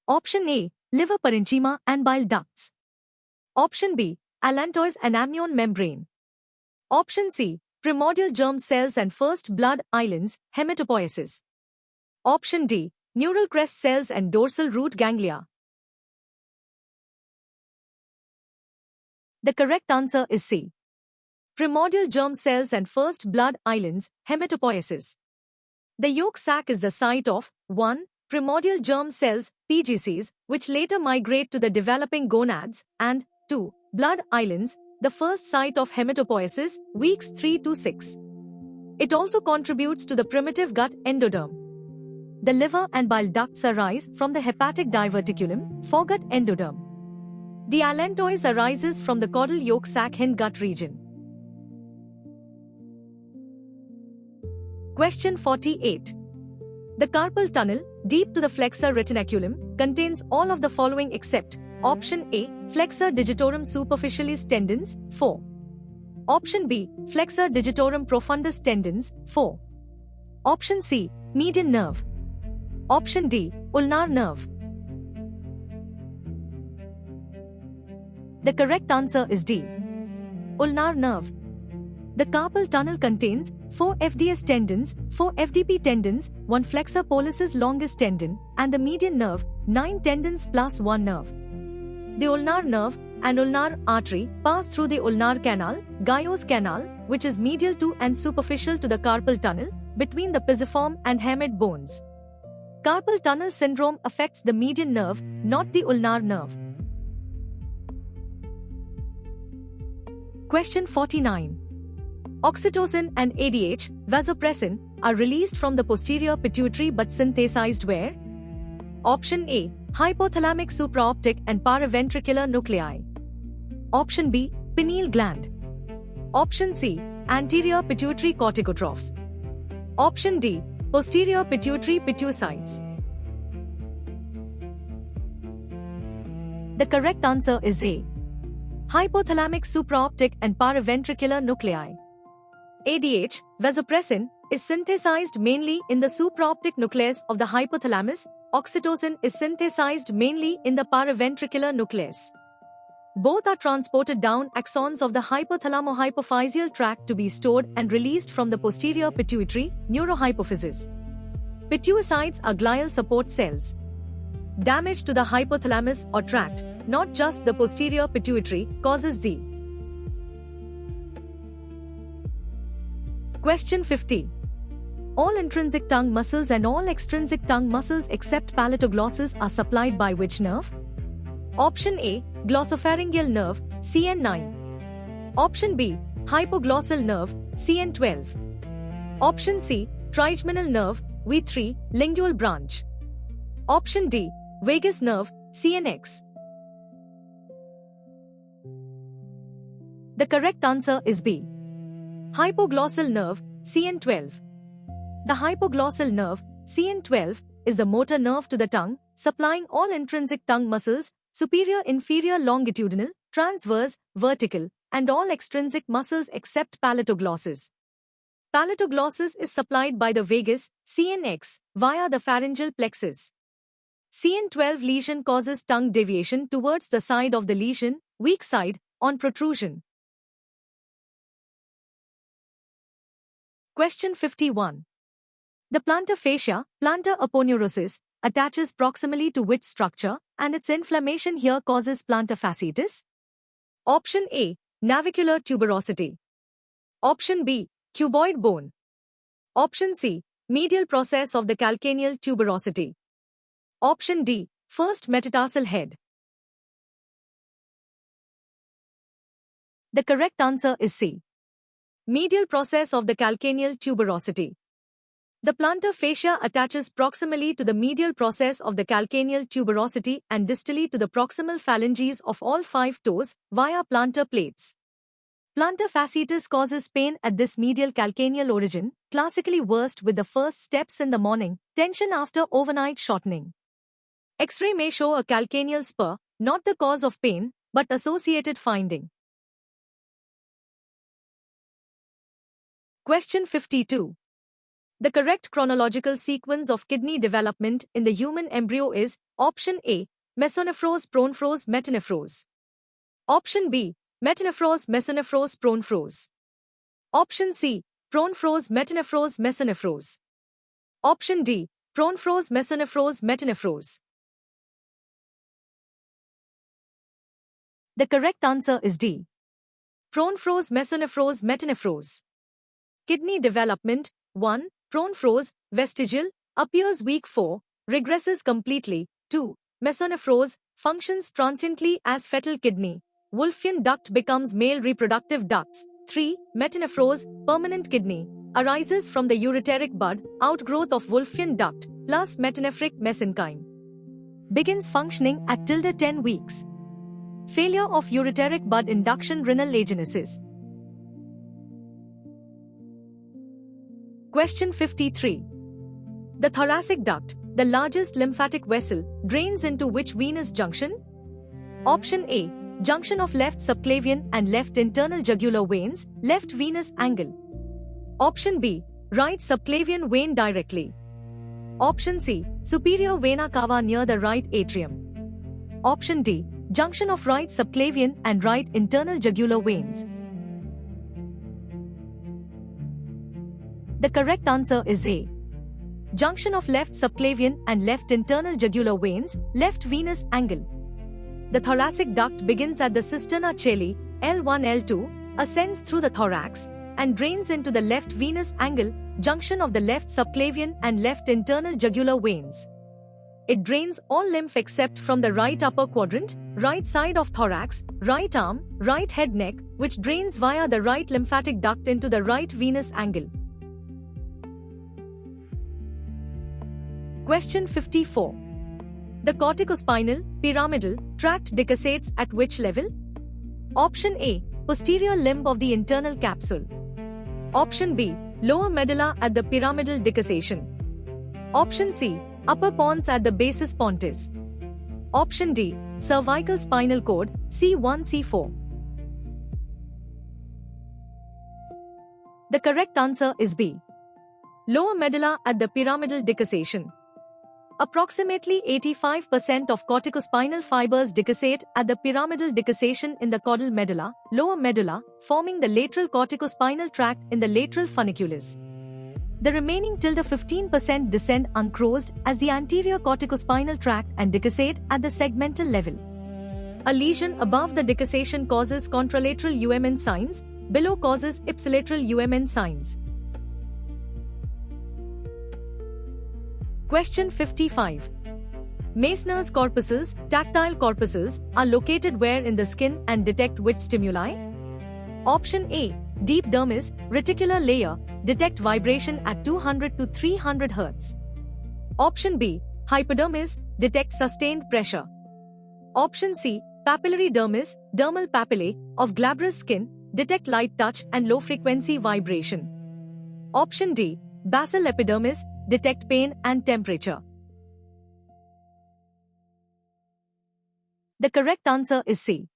Option A. Liver parenchyma and bile ducts. Option B. Allantois and amnion membrane. Option C. Primordial germ cells and first blood islands, hematopoiesis. Option D. Neural crest cells and dorsal root ganglia. The correct answer is C. Primordial germ cells and first blood islands, hematopoiesis. The yolk sac is the site of 1. Primordial germ cells, PGCs, which later migrate to the developing gonads, and 2. Blood islands, the first site of hematopoiesis, weeks 3 to 6. It also contributes to the primitive gut endoderm. The liver and bile ducts arise from the hepatic diverticulum, foregut endoderm. The allantois arises from the caudal yolk sac hindgut region. Question 48. The carpal tunnel, deep to the flexor retinaculum, contains all of the following except Option A. Flexor digitorum superficialis tendons, 4. Option B. Flexor digitorum profundus tendons, 4. Option C. Median nerve. Option D. Ulnar nerve. The correct answer is D. Ulnar nerve. The carpal tunnel contains 4 FDS tendons, 4 FDP tendons, 1 flexor pollicis longus tendon, and the median nerve, 9 tendons plus 1 nerve. The ulnar nerve and ulnar artery pass through the ulnar canal, Guyot's canal, which is medial to and superficial to the carpal tunnel, between the pisiform and hamate bones. Carpal tunnel syndrome affects the median nerve, not the ulnar nerve. Question 49. Oxytocin and ADH, vasopressin, are released from the posterior pituitary but synthesized where? Option A. Hypothalamic supraoptic and paraventricular nuclei. Option B. Pineal gland. Option C. Anterior pituitary corticotrophs. Option D. Posterior pituitary pituocytes. The correct answer is A. Hypothalamic supraoptic and paraventricular nuclei. ADH, vasopressin, is synthesized mainly in the supraoptic nucleus of the hypothalamus. Oxytocin is synthesized mainly in the paraventricular nucleus. Both are transported down axons of the hypothalamo-hypophyseal tract to be stored and released from the posterior pituitary, neurohypophysis. Pituocytes are glial support cells. Damage to the hypothalamus or tract, not just the posterior pituitary, causes the Question 50. All intrinsic tongue muscles and all extrinsic tongue muscles except palatoglossus are supplied by which nerve? Option A. Glossopharyngeal nerve, CN9. Option B. Hypoglossal nerve, CN12. Option C. Trigeminal nerve, V3, lingual branch. Option D. Vagus nerve, CNX. The correct answer is B. Hypoglossal nerve, CN12. The hypoglossal nerve, CN12, is the motor nerve to the tongue, supplying all intrinsic tongue muscles, superior, inferior, longitudinal, transverse, vertical, and all extrinsic muscles except palatoglossus. Palatoglossus is supplied by the vagus, CNX, via the pharyngeal plexus. CN12 lesion causes tongue deviation towards the side of the lesion, weak side, on protrusion. Question 51. The plantar fascia, plantar aponeurosis, attaches proximally to which structure, and its inflammation here causes plantar fasciitis? Option A. Navicular tuberosity. Option B. Cuboid bone. Option C. Medial process of the calcaneal tuberosity. Option D. First metatarsal head. The correct answer is C. Medial process of the calcaneal tuberosity. The plantar fascia attaches proximally to the medial process of the calcaneal tuberosity and distally to the proximal phalanges of all 5 toes via plantar plates. Plantar fasciitis causes pain at this medial calcaneal origin, classically worst with the first steps in the morning, tension after overnight shortening. X-ray may show a calcaneal spur, not the cause of pain, but associated finding. Question 52. The correct chronological sequence of kidney development in the human embryo is Option A. Mesonephros, pronephros, metanephros. Option B. Metanephros, mesonephros, pronephros. Option C. Pronephros, metanephros, mesonephros. Option D. Pronephros, mesonephros, metanephros. The correct answer is D. Pronephros, mesonephros, metanephros. Kidney development 1. Pronephros, vestigial, appears week 4, regresses completely. 2. Mesonephros, functions transiently as fetal kidney. Wolffian duct becomes male reproductive ducts. 3. Metanephros, permanent kidney, arises from the ureteric bud, outgrowth of Wolffian duct, plus metanephric mesenchyme. Begins functioning at tilde 10 weeks. Failure of ureteric bud induction renal agenesis. Question 53. The thoracic duct, the largest lymphatic vessel, drains into which venous junction? Option A. Junction of left subclavian and left internal jugular veins, left venous angle. Option B. Right subclavian vein directly. Option C. Superior vena cava near the right atrium. Option D. Junction of right subclavian and right internal jugular veins. The correct answer is A. Junction of left subclavian and left internal jugular veins, left venous angle. The thoracic duct begins at the cisterna coeli, L1-L2, ascends through the thorax, and drains into the left venous angle, junction of the left subclavian and left internal jugular veins. It drains all lymph except from the right upper quadrant, right side of thorax, right arm, right head neck, which drains via the right lymphatic duct into the right venous angle. Question 54. The corticospinal, pyramidal, tract decussates at which level? Option A. Posterior limb of the internal capsule. Option B. Lower medulla at the pyramidal decussation. Option C. Upper pons at the basis pontis. Option D. Cervical spinal cord, C1-C4. The correct answer is B. Lower medulla at the pyramidal decussation. Approximately 85% of corticospinal fibers decussate at the pyramidal decussation in the caudal medulla, lower medulla, forming the lateral corticospinal tract in the lateral funiculus. The remaining tilde 15% descend uncrossed as the anterior corticospinal tract and decussate at the segmental level. A lesion above the decussation causes contralateral UMN signs, below causes ipsilateral UMN signs. Question 55. Meissner's corpuscles, tactile corpuscles, are located where in the skin and detect which stimuli? Option A. Deep dermis, reticular layer, detect vibration at 200 to 300 Hz. Option B. Hypodermis, detect sustained pressure. Option C. Papillary dermis, dermal papillae, of glabrous skin, detect light touch and low-frequency vibration. Option D. Basal epidermis, detect pain and temperature. The correct answer is C.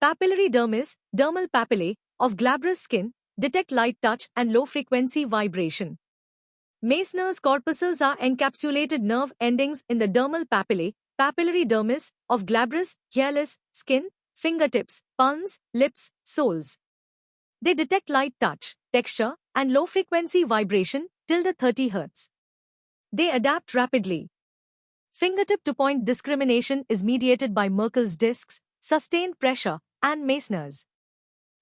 Papillary dermis, dermal papillae, of glabrous skin, detect light touch and low-frequency vibration. Meissner's corpuscles are encapsulated nerve endings in the dermal papillae, papillary dermis, of glabrous, hairless, skin, fingertips, palms, lips, soles. They detect light touch, texture, and low-frequency vibration, till 30 Hz. They adapt rapidly. Fingertip-to-point discrimination is mediated by Merkel's discs, sustained pressure, and Meissner's.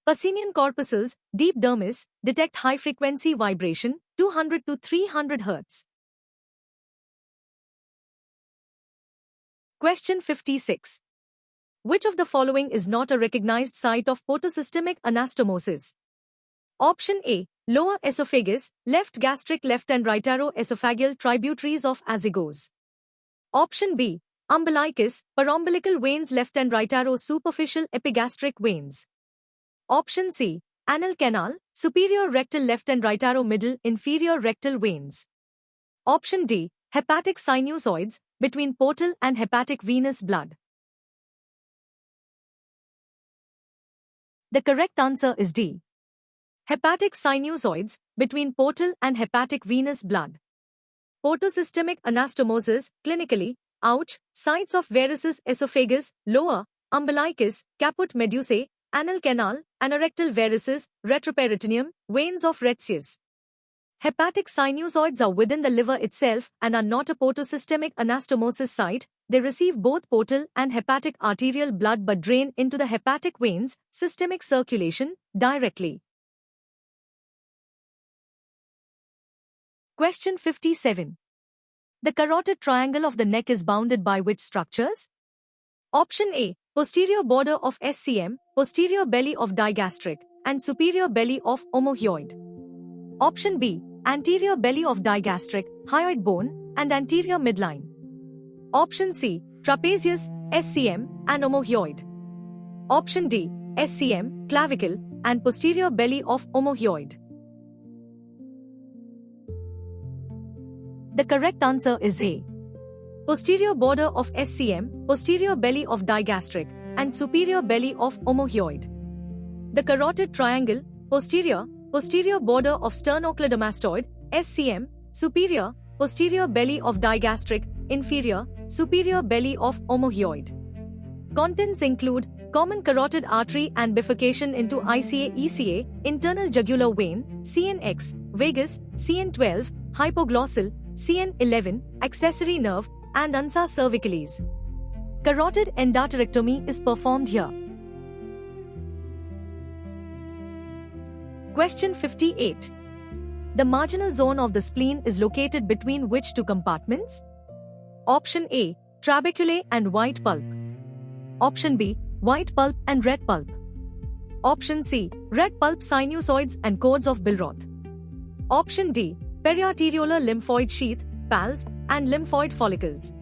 Pacinian corpuscles, deep dermis, detect high-frequency vibration, 200 to 300 Hz. Question 56. Which of the following is not a recognized site of portosystemic anastomosis? Option A. Lower esophagus, left gastric left and right esophageal tributaries of azygos. Option B. Umbilicus, parumbilical veins left and right superficial epigastric veins. Option C. Anal canal, superior rectal left and right middle inferior rectal veins. Option D. Hepatic sinusoids, between portal and hepatic venous blood. The correct answer is D. Hepatic sinusoids, between portal and hepatic venous blood. Portosystemic anastomosis, clinically, ouch, sites of varices esophagus, lower, umbilicus, caput medusae, anal canal, anorectal varices, retroperitoneum, veins of Retzius. Hepatic sinusoids are within the liver itself and are not a portosystemic anastomosis site. They receive both portal and hepatic arterial blood but drain into the hepatic veins, systemic circulation, directly. Question 57. The carotid triangle of the neck is bounded by which structures? Option A. Posterior border of SCM, posterior belly of digastric, and superior belly of omohyoid. Option B. Anterior belly of digastric, hyoid bone, and anterior midline. Option C. Trapezius, SCM, and omohyoid. Option D. SCM, clavicle, and posterior belly of omohyoid. The correct answer is A. Posterior border of SCM, posterior belly of digastric, and superior belly of omohyoid. The carotid triangle, posterior border of sternocleidomastoid, SCM, superior, posterior belly of digastric, inferior, superior belly of omohyoid. Contents include common carotid artery and bifurcation into ICA-ECA, internal jugular vein, CNX, vagus, CN12, hypoglossal, CN11, accessory nerve, and ansa cervicalis. Carotid endarterectomy is performed here. Question 58. The marginal zone of the spleen is located between which two compartments? Option A. Trabeculae and white pulp. Option B. White pulp and red pulp. Option C. Red pulp sinusoids and cords of Billroth. Option D. Periarteriolar lymphoid sheath, PALS, and lymphoid follicles.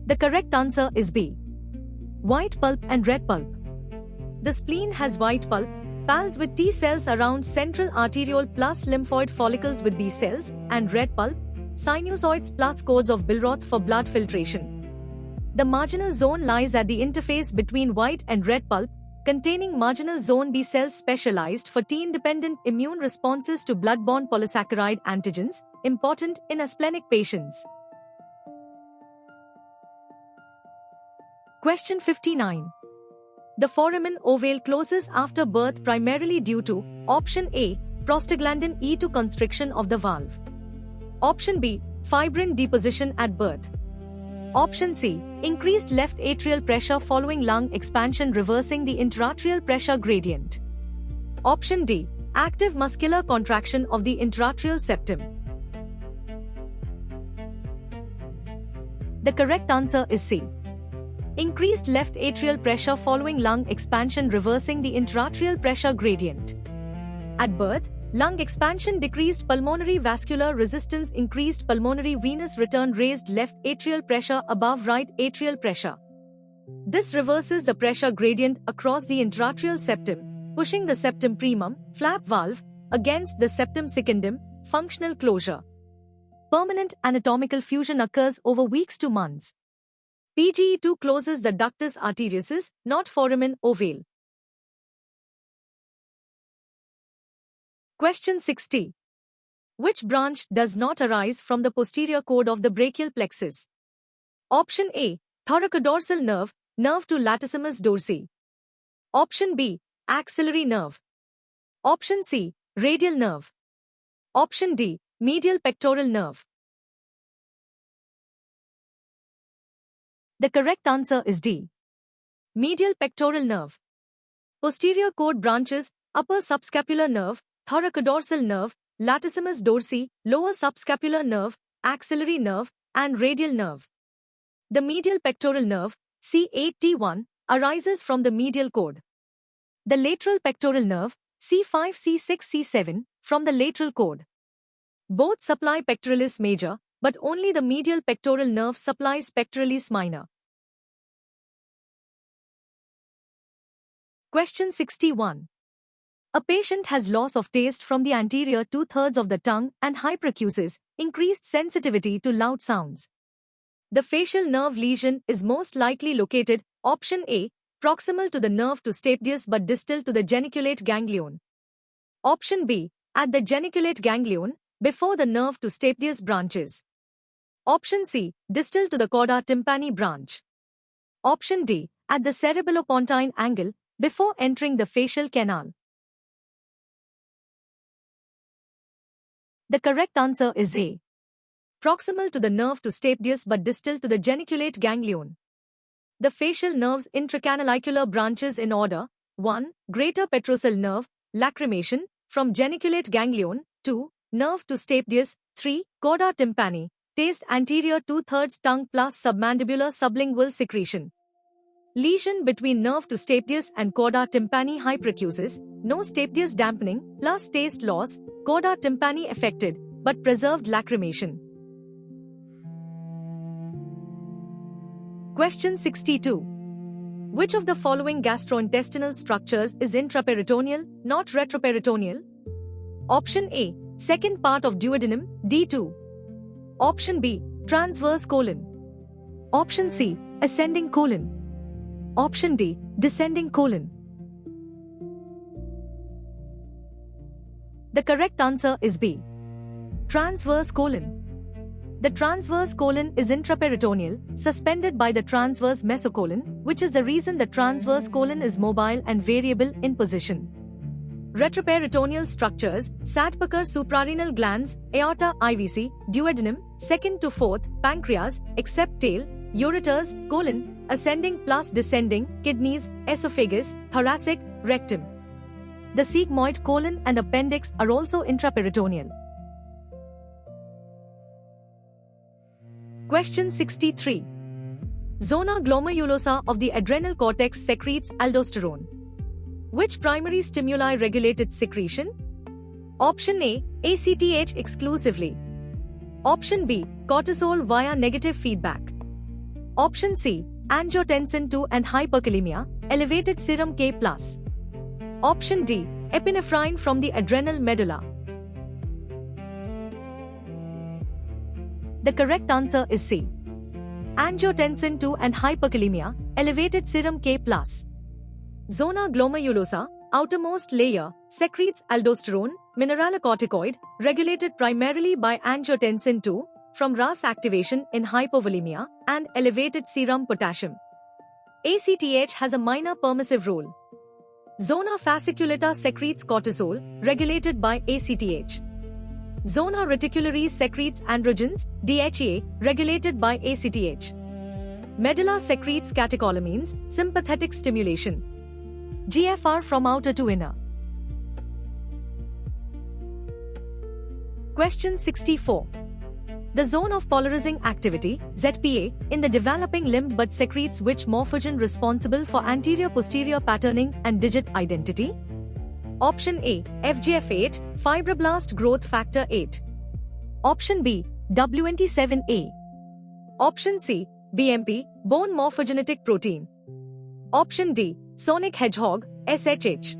The correct answer is B. White pulp and red pulp. The spleen has white pulp, PALS with T cells around central arteriole plus lymphoid follicles with B cells, and red pulp, sinusoids plus cords of Billroth for blood filtration. The marginal zone lies at the interface between white and red pulp, containing marginal zone B cells specialized for T-independent immune responses to blood-borne polysaccharide antigens, important in asplenic patients. Question 59. The foramen ovale closes after birth primarily due to Option A. Prostaglandin E2 constriction of the valve. Option B. Fibrin deposition at birth. Option C. Increased left atrial pressure following lung expansion reversing the intraarterial pressure gradient. Option D. Active muscular contraction of the intraarterial septum. The correct answer is C. Increased left atrial pressure following lung expansion reversing the intraarterial pressure gradient. At birth, lung expansion decreased pulmonary vascular resistance, increased pulmonary venous return, raised left atrial pressure above right atrial pressure. This reverses the pressure gradient across the intraarterial septum, pushing the septum primum, flap valve, against the septum secundum, functional closure. Permanent anatomical fusion occurs over weeks to months. PGE2 closes the ductus arteriosus, not foramen ovale. Question 60. Which branch does not arise from the posterior chord of the brachial plexus? Option A. Thoracodorsal nerve, nerve to latissimus dorsi. Option B. Axillary nerve. Option C. Radial nerve. Option D. Medial pectoral nerve. The correct answer is D. Medial pectoral nerve. Posterior chord branches, upper subscapular nerve, thoracodorsal nerve, latissimus dorsi, lower subscapular nerve, axillary nerve, and radial nerve. The medial pectoral nerve, C8T1, arises from the medial chord. The lateral pectoral nerve, C5, C6, C7, from the lateral chord. Both supply pectoralis major, but only the medial pectoral nerve supplies pectoralis minor. Question 61. A patient has loss of taste from the anterior two-thirds of the tongue and hyperacusis, increased sensitivity to loud sounds. The facial nerve lesion is most likely located, option A, proximal to the nerve to stapedius but distal to the geniculate ganglion. Option B, at the geniculate ganglion, before the nerve to stapedius branches. Option C, distal to the chorda tympani branch. Option D, at the cerebellopontine angle, before entering the facial canal. The correct answer is A. Proximal to the nerve to stapedius but distal to the geniculate ganglion. The facial nerve's intracanalicular branches in order: 1. Greater petrosal nerve, lacrimation, from geniculate ganglion. 2. Nerve to stapedius. 3. Chorda tympani, taste anterior two-thirds tongue plus submandibular sublingual secretion. Lesion between nerve to stapedius and chorda tympani hyperacusis, no stapedius dampening, plus taste loss, chorda tympani affected, but preserved lacrimation. Question 62. Which of the following gastrointestinal structures is intraperitoneal, not retroperitoneal? Option A. Second part of duodenum, D2. Option B. Transverse colon. Option C. Ascending colon. Option D. Descending colon. The correct answer is B. Transverse colon. The transverse colon is intraperitoneal, suspended by the transverse mesocolon, which is the reason the transverse colon is mobile and variable in position. Retroperitoneal structures: Saltpeter suprarenal glands, aorta, IVC, duodenum, second to fourth, pancreas, except tail, ureters, colon, ascending plus descending, kidneys, esophagus, thoracic, rectum. The sigmoid colon and appendix are also intraperitoneal. Question 63. Zona glomerulosa of the adrenal cortex secretes aldosterone. Which primary stimuli regulate its secretion? Option A. ACTH exclusively. Option B. Cortisol via negative feedback. Option C. Angiotensin II and hyperkalemia, elevated serum K+. Option D. Epinephrine from the adrenal medulla. The correct answer is C. Angiotensin II and hyperkalemia, elevated serum K+. Zona glomerulosa, outermost layer, secretes aldosterone, mineralocorticoid, regulated primarily by angiotensin II, from RAS activation in hypovolemia, and elevated serum potassium. ACTH has a minor permissive role. Zona fasciculata secretes cortisol, regulated by ACTH. Zona reticularis secretes androgens, DHEA, regulated by ACTH. Medulla secretes catecholamines, sympathetic stimulation. GFR from outer to inner. Question 64. The zone of polarizing activity, ZPA, in the developing limb bud secretes which morphogen responsible for anterior-posterior patterning and digit identity? Option A. FGF8, fibroblast growth factor 8. Option B. WNT7A. Option C. BMP, bone morphogenetic protein. Option D. Sonic hedgehog, SHH.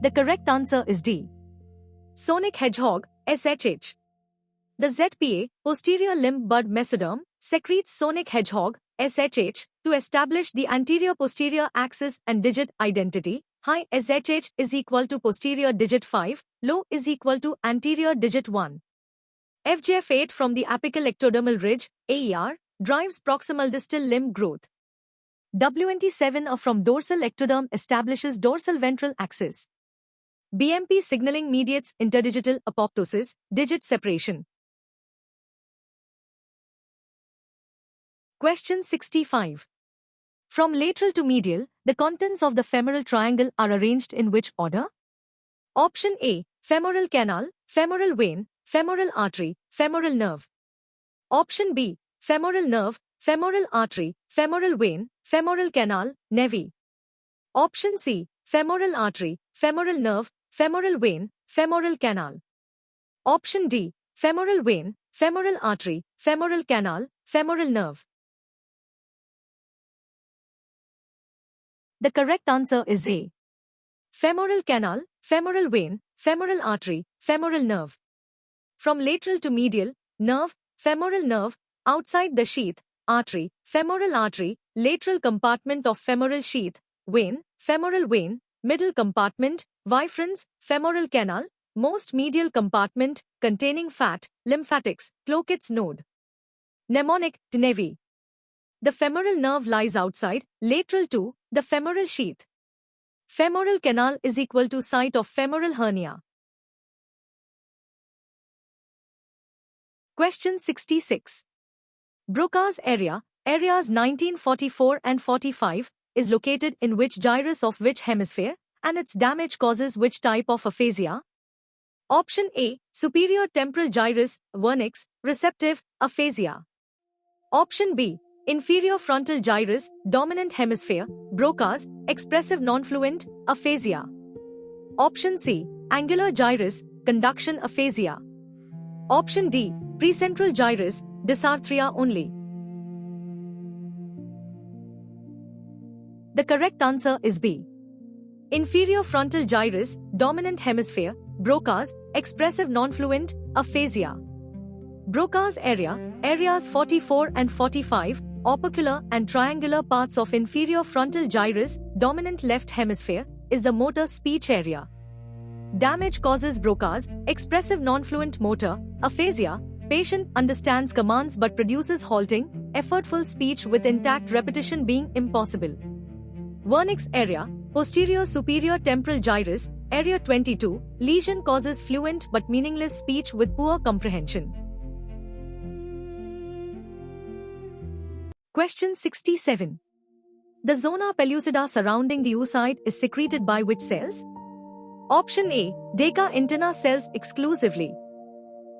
The correct answer is D. Sonic hedgehog, SHH. The ZPA, posterior limb bud mesoderm, secretes sonic hedgehog, SHH, to establish the anterior-posterior axis and digit identity, high SHH is equal to posterior digit 5, low is equal to anterior digit 1. FGF8 from the apical ectodermal ridge, AER, drives proximal distal limb growth. WNT7 from dorsal ectoderm establishes dorsal ventral axis. BMP signaling mediates interdigital apoptosis, digit separation. Question 65. From lateral to medial, the contents of the femoral triangle are arranged in which order? Option A, femoral canal, femoral vein, femoral artery, femoral nerve. Option B, femoral nerve, femoral artery, femoral vein, femoral canal, nevi. Option C, femoral artery, femoral nerve, femoral vein, femoral canal. Option D, femoral vein, femoral artery, femoral canal, femoral nerve. The correct answer is A. Femoral canal, femoral vein, femoral artery, femoral nerve. From lateral to medial, nerve, femoral nerve, outside the sheath, artery, lateral compartment of femoral sheath, vein, femoral vein, middle compartment, viference, femoral canal, most medial compartment, containing fat, lymphatics, Cloquet's node. Mnemonic, nevi. The femoral nerve lies outside, lateral to, the femoral sheath. Femoral canal is equal to site of femoral hernia. Question 66. Broca's area, areas 1944 and 45, is located in which gyrus of which hemisphere, and its damage causes which type of aphasia? Option A, superior temporal gyrus, vernix, receptive, aphasia. Option B, inferior frontal gyrus, dominant hemisphere, Broca's, expressive nonfluent, aphasia. Option C, angular gyrus, conduction aphasia. Option D, precentral gyrus, dysarthria only. The correct answer is B. Inferior frontal gyrus, dominant hemisphere, Broca's, expressive nonfluent, aphasia. Broca's area, areas 44 and 45, opercular and triangular parts of inferior frontal gyrus, dominant left hemisphere, is the motor speech area. Damage causes Broca's, expressive nonfluent motor, aphasia. Patient understands commands but produces halting, effortful speech with intact repetition being impossible. Vernix area, posterior superior temporal gyrus, area 22, lesion causes fluent but meaningless speech with poor comprehension. Question 67. The zona pellucida surrounding the oocyte is secreted by which cells? Option A, Deca interna cells exclusively.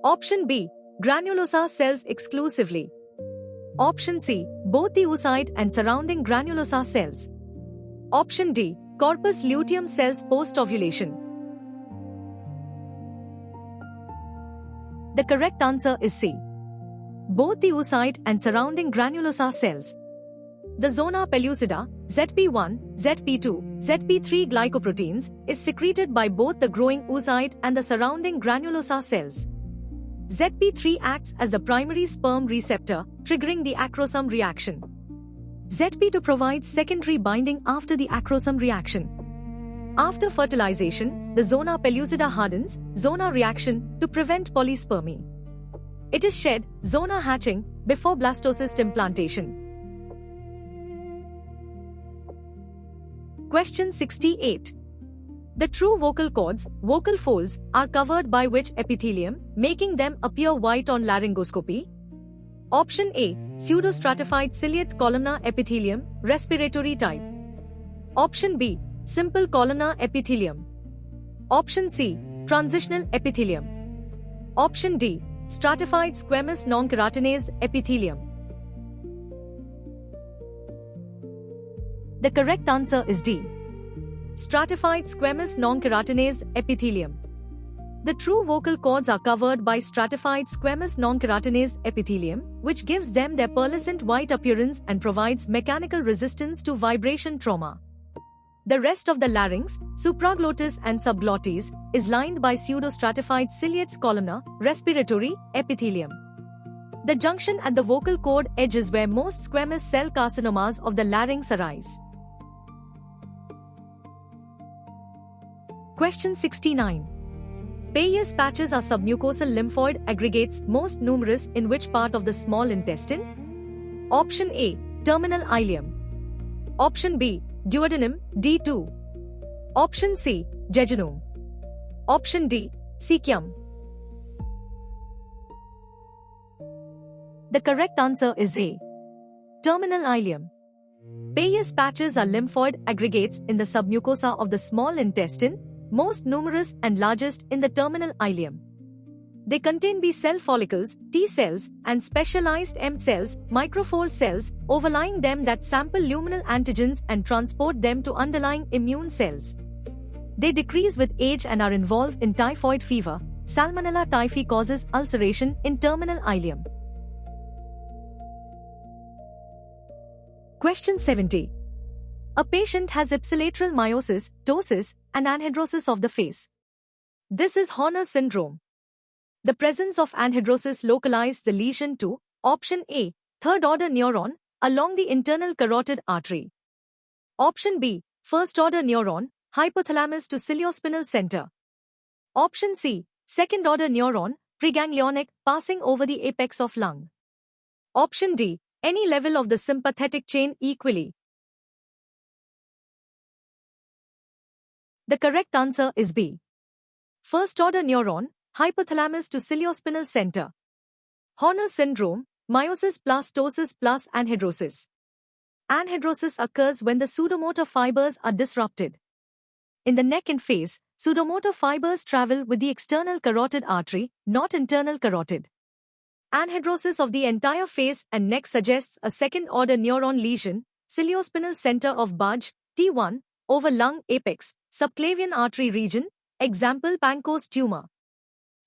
Option B, granulosa cells exclusively. Option C, both the oocyte and surrounding granulosa cells. Option D, corpus luteum cells post-ovulation. The correct answer is C. Both the oocyte and surrounding granulosa cells. The zona pellucida, ZP1, ZP2, ZP3 glycoproteins, is secreted by both the growing oocyte and the surrounding granulosa cells. ZP3 acts as the primary sperm receptor, triggering the acrosome reaction. ZP2 provides secondary binding after the acrosome reaction. After fertilization, the zona pellucida hardens, zona reaction, to prevent polyspermy. It is shed, zona hatching, before blastocyst implantation. Question 68. The true vocal cords, vocal folds, are covered by which epithelium, making them appear white on laryngoscopy? Option A, pseudostratified ciliate columnar epithelium, respiratory type. Option B, simple columnar epithelium. Option C, transitional epithelium. Option D, stratified squamous non-keratinized epithelium. The correct answer is D. Stratified squamous non-keratinized epithelium. The true vocal cords are covered by stratified squamous non-keratinized epithelium, which gives them their pearlescent white appearance and provides mechanical resistance to vibration trauma. The rest of the larynx, supraglottis and subglottis, is lined by pseudostratified ciliate columnar, respiratory, epithelium. The junction at the vocal cord edge is where most squamous cell carcinomas of the larynx arise. Question 69. Peyer's patches are submucosal lymphoid aggregates most numerous in which part of the small intestine? Option A. Terminal ileum. Option B. Duodenum, D2. Option C. Jejunum. Option D. Caecum. The correct answer is A. Terminal ileum. Peyer's patches are lymphoid aggregates in the submucosa of the small intestine, most numerous and largest in the terminal ileum. They contain B cell follicles, T cells, and specialized M cells, microfold cells, overlying them that sample luminal antigens and transport them to underlying immune cells. They decrease with age and are involved in typhoid fever. Salmonella typhi causes ulceration in terminal ileum. Question 70. A patient has ipsilateral miosis, ptosis, and anhidrosis of the face. This is Horner syndrome. The presence of anhidrosis localized the lesion to Option A. Third-order neuron along the internal carotid artery. Option B. First-order neuron, hypothalamus to ciliospinal center. Option C. Second-order neuron, preganglionic, passing over the apex of lung. Option D. Any level of the sympathetic chain equally. The correct answer is B. First-order neuron, hypothalamus to ciliospinal center. Horner syndrome, miosis plus ptosis plus anhidrosis. Anhidrosis occurs when the pseudomotor fibers are disrupted. In the neck and face, pseudomotor fibers travel with the external carotid artery, not internal carotid. Anhidrosis of the entire face and neck suggests a second-order neuron lesion, ciliospinal center of Budge, T1, over lung apex, subclavian artery region, example Pancoast tumor.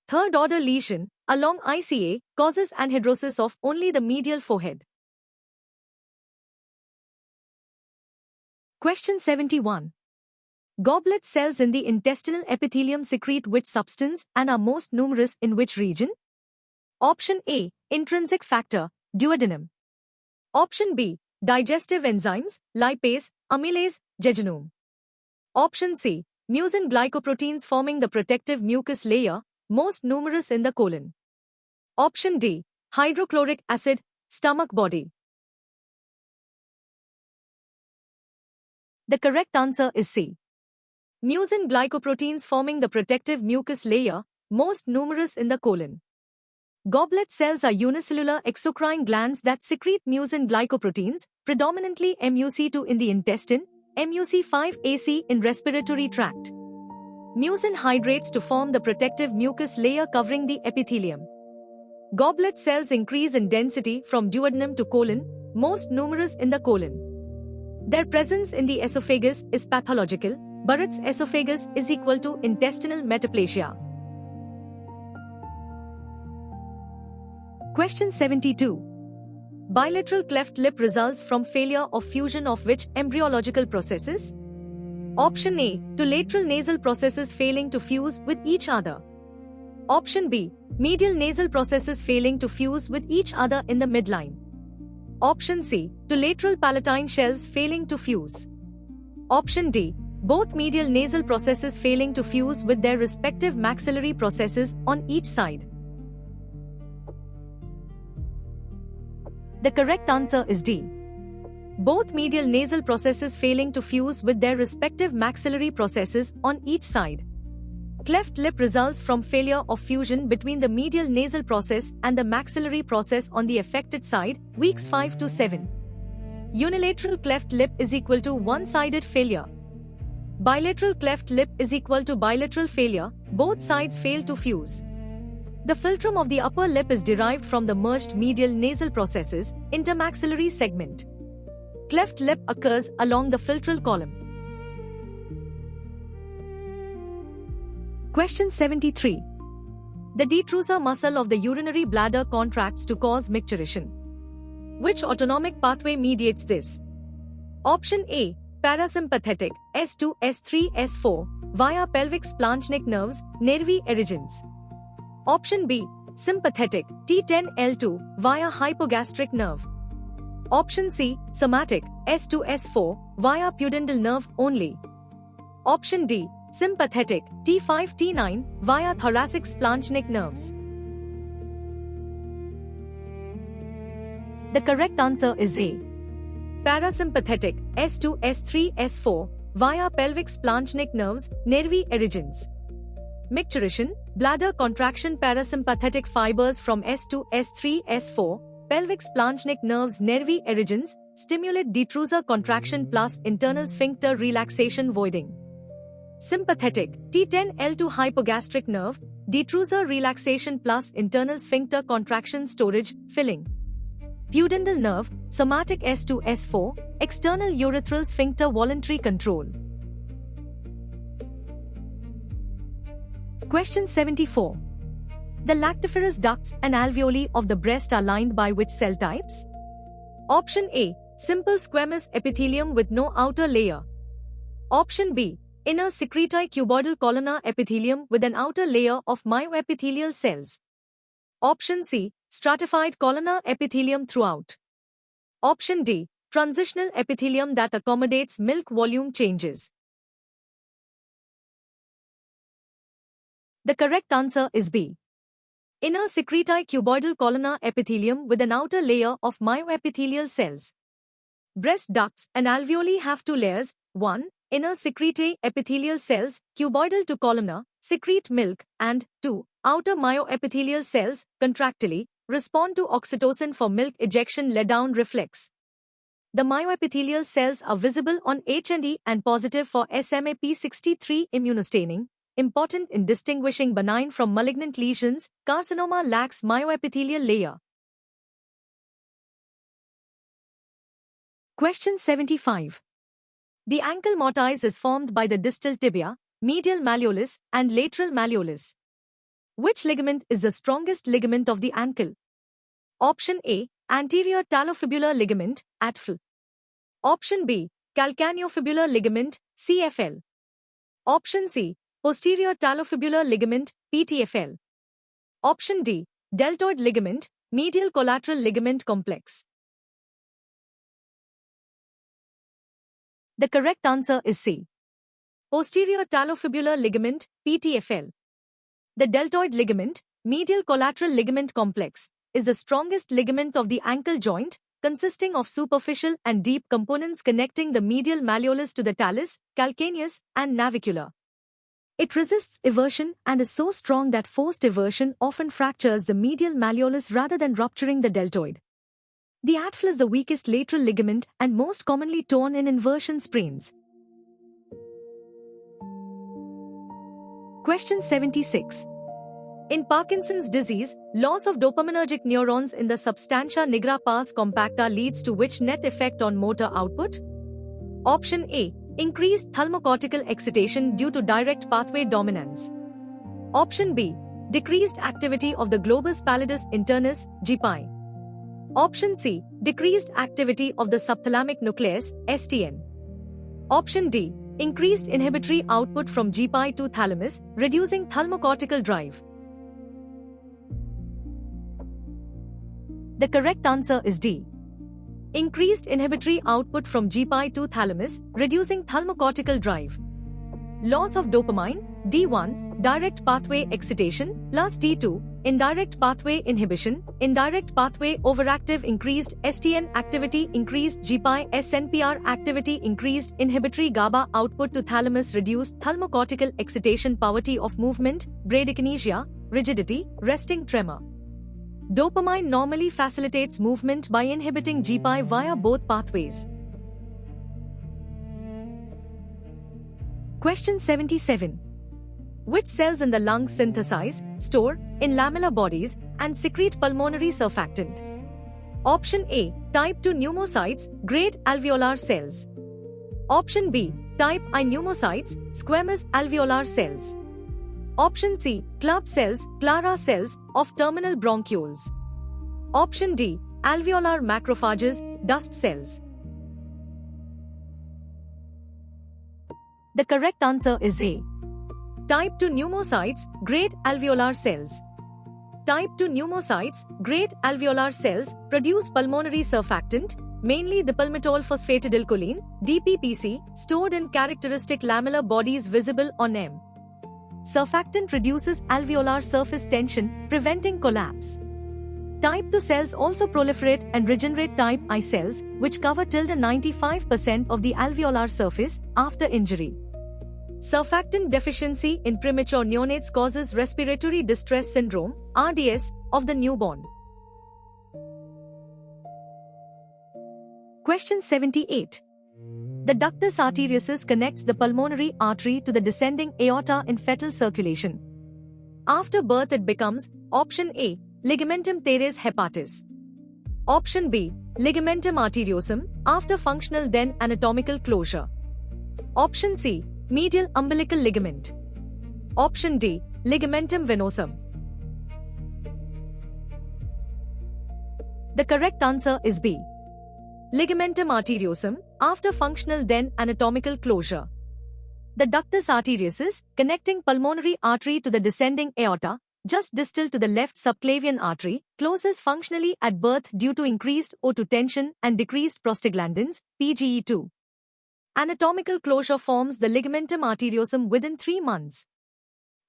Third-order lesion, along ICA, causes anhidrosis of only the medial forehead. Question 71. Goblet cells in the intestinal epithelium secrete which substance and are most numerous in which region? Option A. Intrinsic factor, duodenum. Option B. Digestive enzymes, lipase, amylase, jejunum. Option C. Mucin glycoproteins forming the protective mucus layer, most numerous in the colon. Option D. Hydrochloric acid, stomach body. The correct answer is C. Mucin glycoproteins forming the protective mucus layer, most numerous in the colon. Goblet cells are unicellular exocrine glands that secrete mucin glycoproteins, predominantly MUC2 in the intestine, MUC5AC in respiratory tract. Mucin hydrates to form the protective mucus layer covering the epithelium. Goblet cells increase in density from duodenum to colon, most numerous in the colon. Their presence in the esophagus is pathological. Barrett's esophagus is equal to intestinal metaplasia. Question 72. Bilateral cleft lip results from failure of fusion of which embryological processes? Option A. To lateral nasal processes failing to fuse with each other. Option B. Medial nasal processes failing to fuse with each other in the midline. Option C. To lateral palatine shelves failing to fuse. Option D. Both medial nasal processes failing to fuse with their respective maxillary processes on each side. The correct answer is D. Both medial nasal processes failing to fuse with their respective maxillary processes on each side. Cleft lip results from failure of fusion between the medial nasal process and the maxillary process on the affected side, weeks 5 to 7. Unilateral cleft lip is equal to one-sided failure. Bilateral cleft lip is equal to bilateral failure, both sides fail to fuse. The philtrum of the upper lip is derived from the merged medial nasal processes, intermaxillary segment. Cleft lip occurs along the philtral column. Question 73. The detrusor muscle of the urinary bladder contracts to cause micturition. Which autonomic pathway mediates this? Option A. Parasympathetic, S2, S3, S4, via pelvic splanchnic nerves, nervi erigens. Option B. Sympathetic, T10L2, via hypogastric nerve. Option C. Somatic, S2, S4, via pudendal nerve only. Option D. Sympathetic, T5 T9, via thoracic splanchnic nerves. The correct answer is A. Parasympathetic, S2 S3 S4, via pelvic splanchnic nerves, nervi erigens. Micturition, bladder contraction. Parasympathetic fibers from S2 S3 S4, pelvic splanchnic nerves, nervi erigens, stimulate detrusor contraction plus internal sphincter relaxation voiding. Sympathetic, T10 L2 hypogastric nerve, detrusor relaxation plus internal sphincter contraction storage, filling. Pudendal nerve, somatic S2 S4, external urethral sphincter voluntary control. Question 74. The lactiferous ducts and alveoli of the breast are lined by which cell types? Option A. Simple squamous epithelium with no outer layer. Option B. Inner secretory cuboidal columnar epithelium with an outer layer of myoepithelial cells. Option C. Stratified columnar epithelium throughout. Option D. Transitional epithelium that accommodates milk volume changes. The correct answer is B. Inner secretory cuboidal columnar epithelium with an outer layer of myoepithelial cells. Breast ducts and alveoli have two layers. 1. Inner secretory epithelial cells, cuboidal to columnar, secrete milk, and 2. Outer myoepithelial cells, contractily, respond to oxytocin for milk ejection letdown reflex. The myoepithelial cells are visible on H&E and positive for SMAP63 immunostaining, important in distinguishing benign from malignant lesions. Carcinoma lacks myoepithelial layer. Question 75. The ankle mortise is formed by the distal tibia, medial malleolus, and lateral malleolus. Which ligament is the strongest ligament of the ankle? Option A. Anterior talofibular ligament, ATFL. Option B. Calcaneofibular ligament, CFL. Option C. Posterior talofibular ligament, PTFL. Option D. Deltoid ligament, medial collateral ligament complex. The correct answer is C. Posterior talofibular ligament, PTFL. The deltoid ligament, medial collateral ligament complex, is the strongest ligament of the ankle joint, consisting of superficial and deep components connecting the medial malleolus to the talus, calcaneus, and navicular. It resists eversion and is so strong that forced eversion often fractures the medial malleolus rather than rupturing the deltoid. The ATFL is the weakest lateral ligament and most commonly torn in inversion sprains. Question 76. In Parkinson's disease, loss of dopaminergic neurons in the substantia nigra pars compacta leads to which net effect on motor output? Option A. Increased thalamocortical excitation due to direct pathway dominance. Option B. Decreased activity of the globus pallidus internus, GPI. Option C. Decreased activity of the subthalamic nucleus, STN. Option D. Increased inhibitory output from GPI to thalamus, reducing thalamocortical drive. The correct answer is D. Increased inhibitory output from GPI to thalamus, reducing thalamocortical drive. Loss of dopamine, D1, direct pathway excitation, plus D2, indirect pathway inhibition, indirect pathway overactive increased STN activity increased GPI SNPR activity increased inhibitory GABA output to thalamus reduced thalamocortical excitation poverty of movement, bradykinesia, rigidity, resting tremor. Dopamine normally facilitates movement by inhibiting GPI via both pathways. Question 77. Which cells in the lung synthesize, store, in lamellar bodies, and secrete pulmonary surfactant? Option A. Type 2 pneumocytes, great alveolar cells. Option B. Type I pneumocytes, squamous alveolar cells. Option C. Club cells, Clara cells, of terminal bronchioles. Option D. Alveolar macrophages, dust cells. The correct answer is A. Type 2 pneumocytes, great alveolar cells. Type 2 pneumocytes, great alveolar cells, produce pulmonary surfactant, mainly dipalmitol phosphatidylcholine, DPPC, stored in characteristic lamellar bodies visible on M. Surfactant reduces alveolar surface tension, preventing collapse. Type 2 cells also proliferate and regenerate type I cells, which cover till 95% of the alveolar surface after injury. Surfactant deficiency in premature neonates causes respiratory distress syndrome, RDS, of the newborn. Question 78. The ductus arteriosus connects the pulmonary artery to the descending aorta in fetal circulation. After birth it becomes, option A, ligamentum teres hepatis. Option B, ligamentum arteriosum, after functional then anatomical closure. Option C, medial umbilical ligament. Option D, ligamentum venosum. The correct answer is B, ligamentum arteriosum, after functional then anatomical closure. The ductus arteriosus, connecting pulmonary artery to the descending aorta, just distal to the left subclavian artery, closes functionally at birth due to increased O2 tension and decreased prostaglandins, PGE2. Anatomical closure forms the ligamentum arteriosum within 3 months.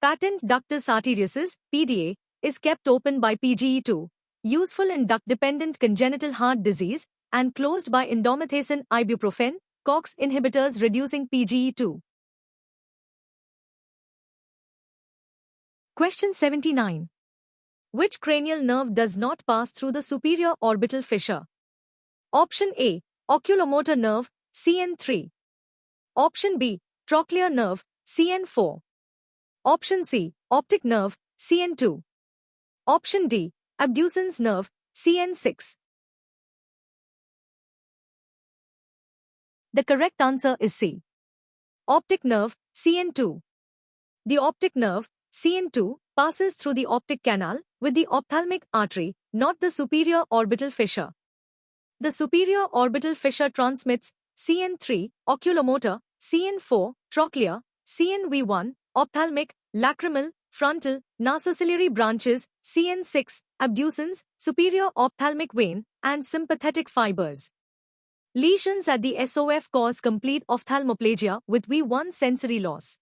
Patent ductus arteriosus, PDA, is kept open by PGE2, useful in duct-dependent congenital heart disease, and closed by indomethacin ibuprofen, COX inhibitors reducing PGE2. Question 79. Which cranial nerve does not pass through the superior orbital fissure? Option A, oculomotor nerve, CN3. Option B, trochlear nerve, CN4. Option C, optic nerve, CN2. Option D, abducens nerve, CN6. The correct answer is C, optic nerve, CN2. The optic nerve, CN2, passes through the optic canal with the ophthalmic artery, not the superior orbital fissure. The superior orbital fissure transmits CN3, oculomotor, CN4, trochlear, CNV1, ophthalmic, lacrimal, frontal, nasociliary branches, CN6, abducens, superior ophthalmic vein, and sympathetic fibers. Lesions at the SOF cause complete ophthalmoplegia with V1 sensory loss.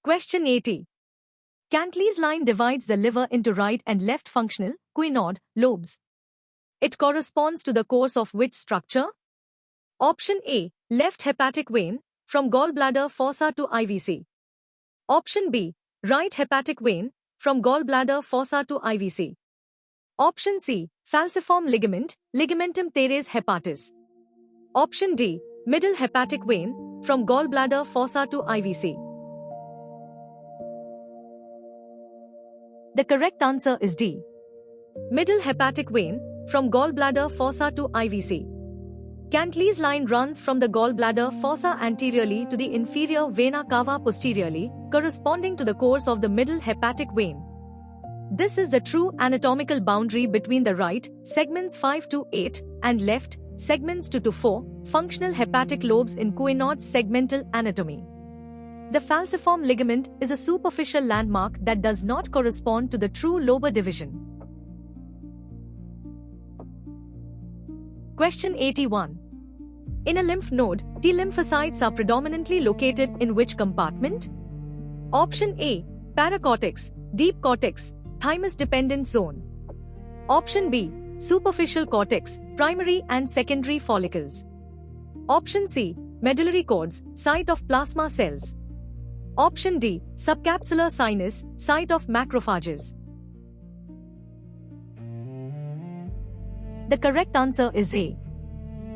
Question 80. Cantley's line divides the liver into right and left functional, quinod, lobes. It corresponds to the course of which structure? Option A, left hepatic vein, from gallbladder fossa to IVC. Option B, right hepatic vein, from gallbladder fossa to IVC. Option C, falciform ligament, ligamentum teres hepatis. Option D, middle hepatic vein, from gallbladder fossa to IVC. The correct answer is D, middle hepatic vein, from gallbladder fossa to IVC. Cantley's line runs from the gallbladder fossa anteriorly to the inferior vena cava posteriorly, corresponding to the course of the middle hepatic vein. This is the true anatomical boundary between the right, segments 5 to 8, and left, segments 2 to 4, functional hepatic lobes in Couesnard's segmental anatomy. The falciform ligament is a superficial landmark that does not correspond to the true lobar division. Question 81. In a lymph node, T lymphocytes are predominantly located in which compartment? Option A, paracortex, deep cortex, thymus-dependent zone. Option B, superficial cortex, primary and secondary follicles. Option C, medullary cords, site of plasma cells. Option D, subcapsular sinus, site of macrophages. The correct answer is A,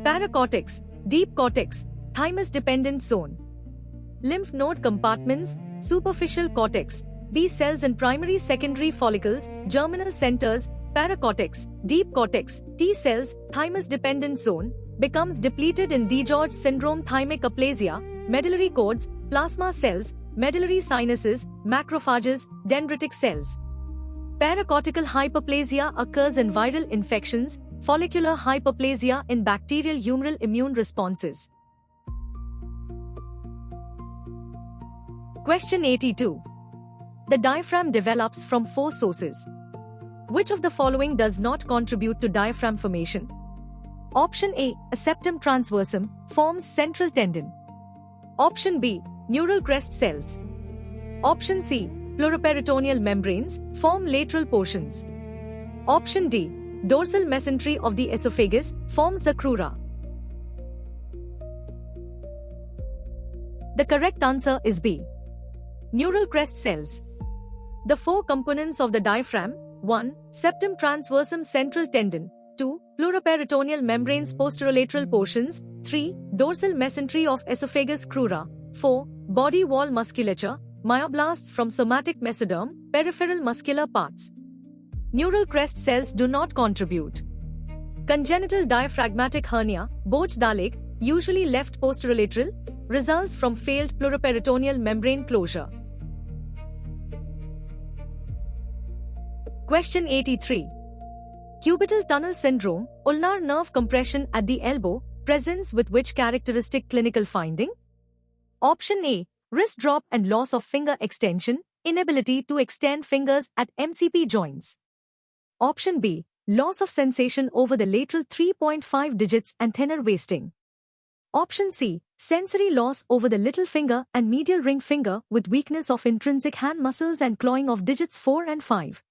paracortex, deep cortex, thymus-dependent zone. Lymph node compartments, superficial cortex, B cells and primary secondary follicles, germinal centers, paracortex, deep cortex, T cells, thymus-dependent zone, becomes depleted in DiGeorge syndrome, thymic aplasia, medullary cords, plasma cells, medullary sinuses, macrophages, dendritic cells. Paracortical hyperplasia occurs in viral infections, follicular hyperplasia in bacterial humoral immune responses. Question 82. The diaphragm develops from 4 sources. Which of the following does not contribute to diaphragm formation? Option A, a septum transversum, forms central tendon. Option B, neural crest cells. Option C, pleuroperitoneal membranes, form lateral portions. Option D, dorsal mesentery of the esophagus, forms the crura. The correct answer is B. Neural crest cells. The four components of the diaphragm: 1. Septum transversum central tendon, 2. Pleuroperitoneal membranes posterolateral portions, 3. Dorsal mesentery of esophagus crura, 4. Body wall musculature, myoblasts from somatic mesoderm, peripheral muscular parts. Neural crest cells do not contribute. Congenital diaphragmatic hernia, Boj-Dalek, usually left posterolateral, results from failed pleuroperitoneal membrane closure. Question 83. Cubital tunnel syndrome, ulnar nerve compression at the elbow, presents with which characteristic clinical finding? Option A, wrist drop and loss of finger extension, inability to extend fingers at MCP joints. Option B, loss of sensation over the lateral 3.5 digits and thinner wasting. Option C, sensory loss over the little finger and medial ring finger with weakness of intrinsic hand muscles and clawing of digits 4 and 5.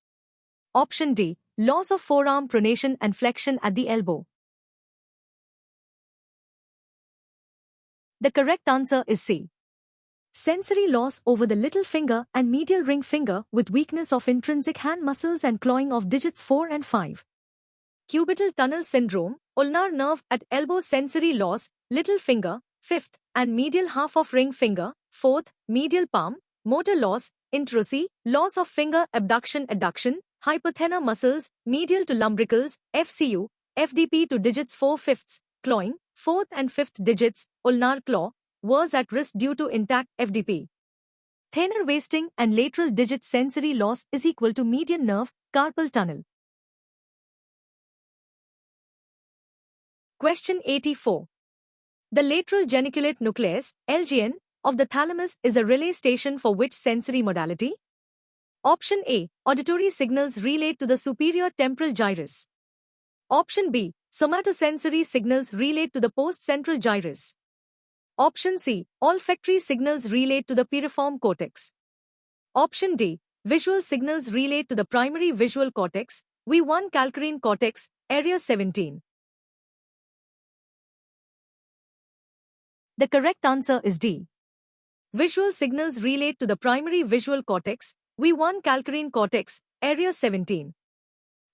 Option D, loss of forearm pronation and flexion at the elbow. The correct answer is C. Sensory loss over the little finger and medial ring finger with weakness of intrinsic hand muscles and clawing of digits 4 and 5. Cubital tunnel syndrome, ulnar nerve at elbow, sensory loss, little finger, 5th, and medial half of ring finger, 4th, medial palm, motor loss, introsi, loss of finger abduction adduction, hypothenar muscles, medial to lumbricals, FCU, FDP to digits 4/5, clawing, 4th and 5th digits, ulnar claw, was at risk due to intact FDP. Thinner wasting and lateral digit sensory loss is equal to median nerve, carpal tunnel. Question 84. The lateral geniculate nucleus, LGN, of the thalamus is a relay station for which sensory modality? Option A, auditory signals relayed to the superior temporal gyrus. Option B, somatosensory signals relayed to the postcentral gyrus. Option C, olfactory signals relayed to the piriform cortex. Option D, visual signals relayed to the primary visual cortex, V1 calcarine cortex, area 17. The correct answer is D. Visual signals relayed to the primary visual cortex, V1 calcarine cortex, area 17.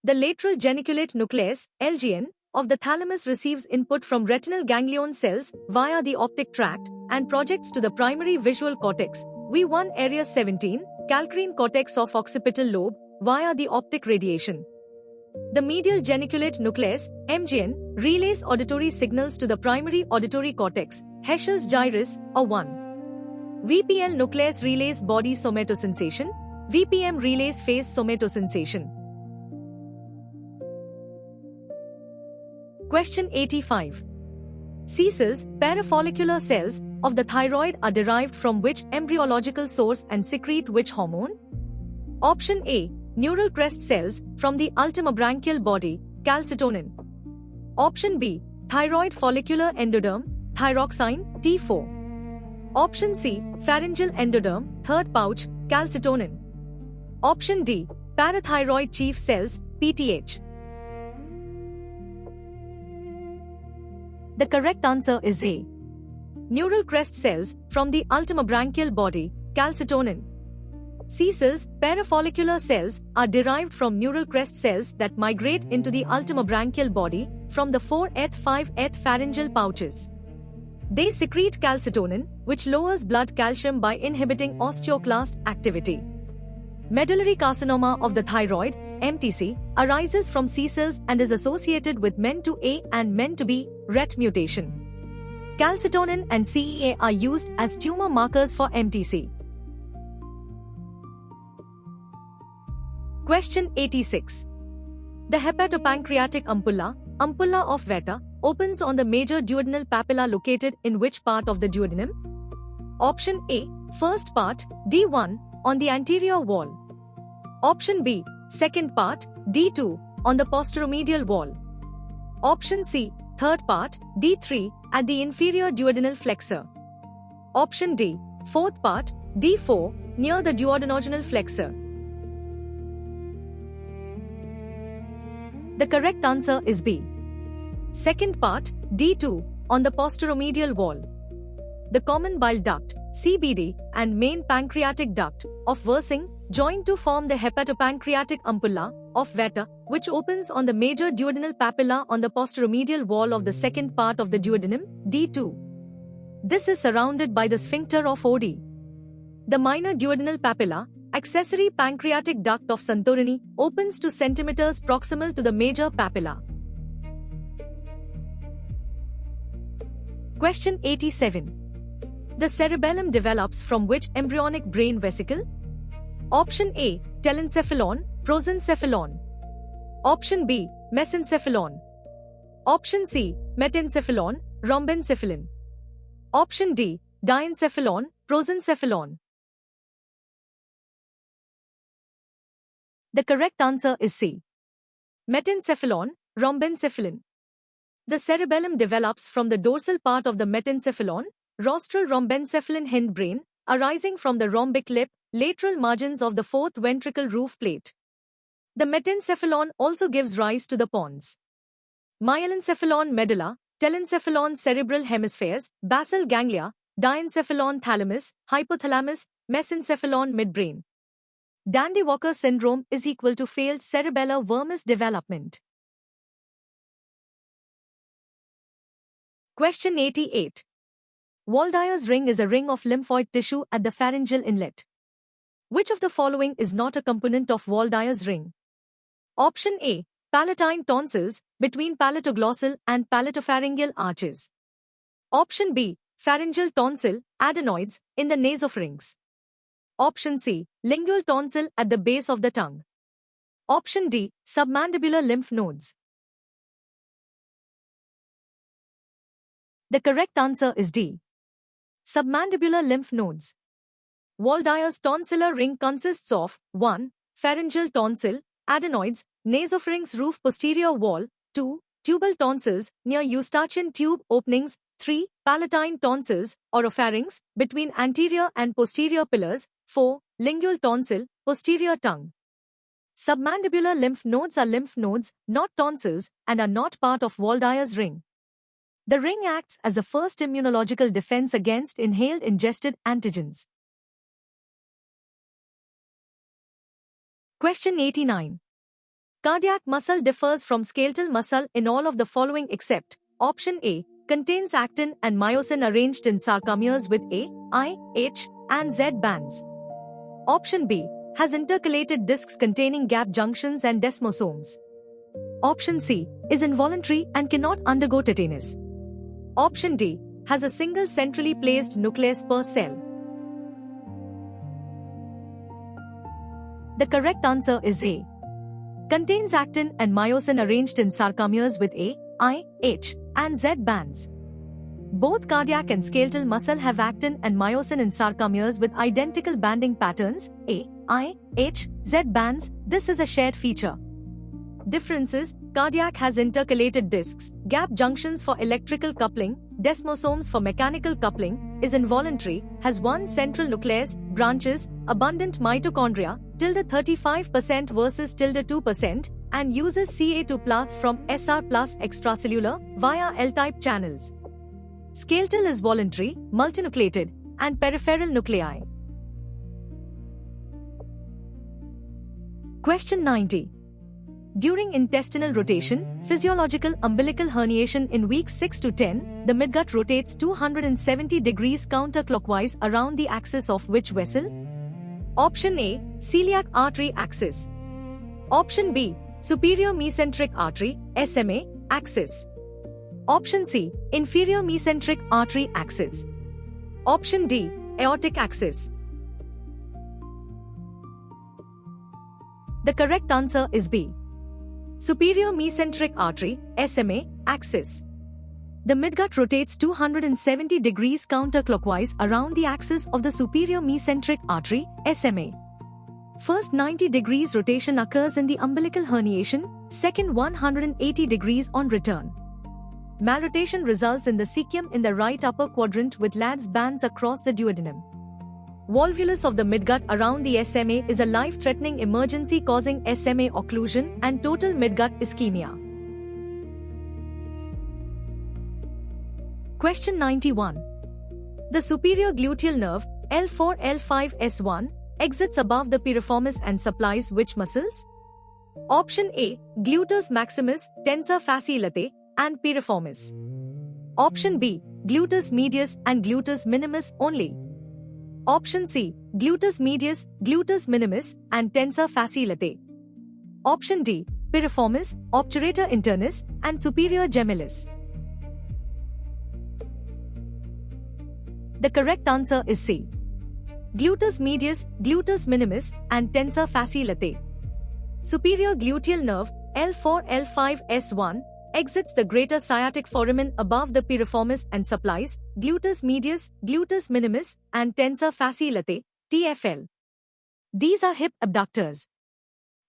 The lateral geniculate nucleus, LGN, of the thalamus receives input from retinal ganglion cells via the optic tract and projects to the primary visual cortex, V1 area 17, calcarine cortex of occipital lobe, via the optic radiation. The medial geniculate nucleus, MGN, relays auditory signals to the primary auditory cortex, Heschel's gyrus, or 1. VPL nucleus relays body somatosensation, VPM relays face somatosensation. Question 85. C cells, parafollicular cells, of the thyroid are derived from which embryological source and secrete which hormone? Option A, neural crest cells, from the ultimobranchial body, calcitonin. Option B, thyroid follicular endoderm, thyroxine, T4. Option C, pharyngeal endoderm, third pouch, calcitonin. Option D, parathyroid chief cells, PTH. The correct answer is A. Neural crest cells, from the ultimobranchial body, calcitonin. C cells, parafollicular cells, are derived from neural crest cells that migrate into the ultimobranchial body from the 4th-5th pharyngeal pouches. They secrete calcitonin, which lowers blood calcium by inhibiting osteoclast activity. Medullary carcinoma of the thyroid, MTC, arises from C cells and is associated with MEN2A and MEN2B, RET mutation. Calcitonin and CEA are used as tumor markers for MTC. Question 86. The hepatopancreatic ampulla, ampulla of Vetta, opens on the major duodenal papilla located in which part of the duodenum? Option A, first part, D1, on the anterior wall. Option B, second part, D2, on the posteromedial wall. Option C, third part, D3, at the inferior duodenal flexor. Option D, fourth part, D4, near the duodenojejunal flexor. The correct answer is B. Second part, D2, on the posteromedial wall. The common bile duct, CBD, and main pancreatic duct, of Wirsing, join to form the hepatopancreatic ampulla, of Vater, which opens on the major duodenal papilla on the posteromedial wall of the second part of the duodenum, D2. This is surrounded by the sphincter of OD. The minor duodenal papilla, accessory pancreatic duct of Santorini, opens to centimeters proximal to the major papilla. Question 87. The cerebellum develops from which embryonic brain vesicle? Option A, telencephalon, prosencephalon. Option B, mesencephalon. Option C, metencephalon, rhombencephalon. Option D, diencephalon, prosencephalon. The correct answer is C. Metencephalon, rhombencephalon. The cerebellum develops from the dorsal part of the metencephalon, rostral rhombencephalon hindbrain, arising from the rhombic lip, lateral margins of the fourth ventricle roof plate. The metencephalon also gives rise to the pons. Myelencephalon medulla, telencephalon cerebral hemispheres, basal ganglia, diencephalon thalamus, hypothalamus, mesencephalon midbrain. Dandy-Walker syndrome is equal to failed cerebellar vermis development. Question 88. Waldeyer's ring is a ring of lymphoid tissue at the pharyngeal inlet. Which of the following is not a component of Waldeyer's ring? Option A, palatine tonsils, between palatoglossal and palatopharyngeal arches. Option B, pharyngeal tonsil, adenoids, in the nasopharynx. Option C, lingual tonsil at the base of the tongue. Option D, submandibular lymph nodes. The correct answer is D. Submandibular lymph nodes. Waldeyer's tonsillar ring consists of 1. Pharyngeal tonsil, adenoids, nasopharynx roof posterior wall, 2. Tubal tonsils, near eustachian tube openings, 3. Palatine tonsils, oropharynx, between anterior and posterior pillars, 4. Lingual tonsil, posterior tongue. Submandibular lymph nodes are lymph nodes, not tonsils, and are not part of Waldeyer's ring. The ring acts as the first immunological defense against inhaled ingested antigens. Question 89. Cardiac muscle differs from skeletal muscle in all of the following except Option A, contains actin and myosin arranged in sarcomeres with A, I, H, and Z bands. Option B, has intercalated discs containing gap junctions and desmosomes. Option C, is involuntary and cannot undergo tetanus. Option D, has a single centrally placed nucleus per cell. The correct answer is A. Contains actin and myosin arranged in sarcomeres with A, I, H, and Z bands. Both cardiac and skeletal muscle have actin and myosin in sarcomeres with identical banding patterns, A, I, H, Z bands. This is a shared feature. Differences: cardiac has intercalated discs, gap junctions for electrical coupling, desmosomes for mechanical coupling, is involuntary, has one central nucleus, branches, abundant mitochondria, (35% versus (2%), and uses Ca2+ from Sr+ extracellular via L-type channels. Skeletal is voluntary, multinucleated, and peripheral nuclei. Question 90. During intestinal rotation, physiological umbilical herniation in weeks 6 to 10, the midgut rotates 270 degrees counterclockwise around the axis of which vessel? Option A, celiac artery axis. Option B, superior mesenteric artery, SMA, axis. Option C, inferior mesenteric artery axis. Option D, aortic axis. The correct answer is B. Superior mesenteric artery, SMA, axis. The midgut rotates 270 degrees counterclockwise around the axis of the superior mesenteric artery, SMA. First 90 degrees rotation occurs in the umbilical herniation, second 180 degrees on return. Malrotation results in the cecum in the right upper quadrant with Ladd's bands across the duodenum. Volvulus of the midgut around the SMA is a life-threatening emergency causing SMA occlusion and total midgut ischemia. Question 91. The superior gluteal nerve, L4-L5-S1, exits above the piriformis and supplies which muscles? Option A, gluteus maximus, tensor fasciae latae, and piriformis. Option B, gluteus medius and gluteus minimus only. Option C, gluteus medius, gluteus minimus, and tensor fasciae latae. Option D, piriformis, obturator internus, and superior gemellus. The correct answer is C. Gluteus medius, gluteus minimus, and tensor fasciae latae. Superior gluteal nerve, L4-L5-S1, exits the greater sciatic foramen above the piriformis and supplies gluteus medius, gluteus minimus, and tensor fasciae latae, TFL. These are hip abductors.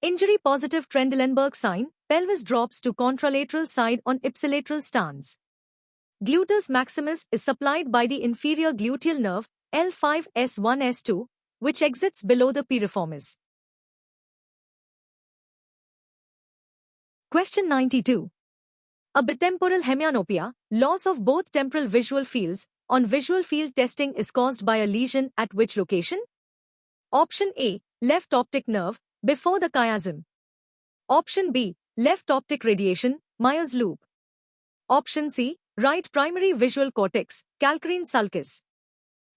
Injury-positive Trendelenburg sign, pelvis drops to contralateral side on ipsilateral stance. Gluteus maximus is supplied by the inferior gluteal nerve, L5-S1-S2, which exits below the piriformis. Question 92. A bitemporal hemianopia, loss of both temporal visual fields, on visual field testing is caused by a lesion at which location? Option A, left optic nerve, before the chiasm. Option B, left optic radiation, Meyer's loop. Option C, right primary visual cortex, calcarine sulcus.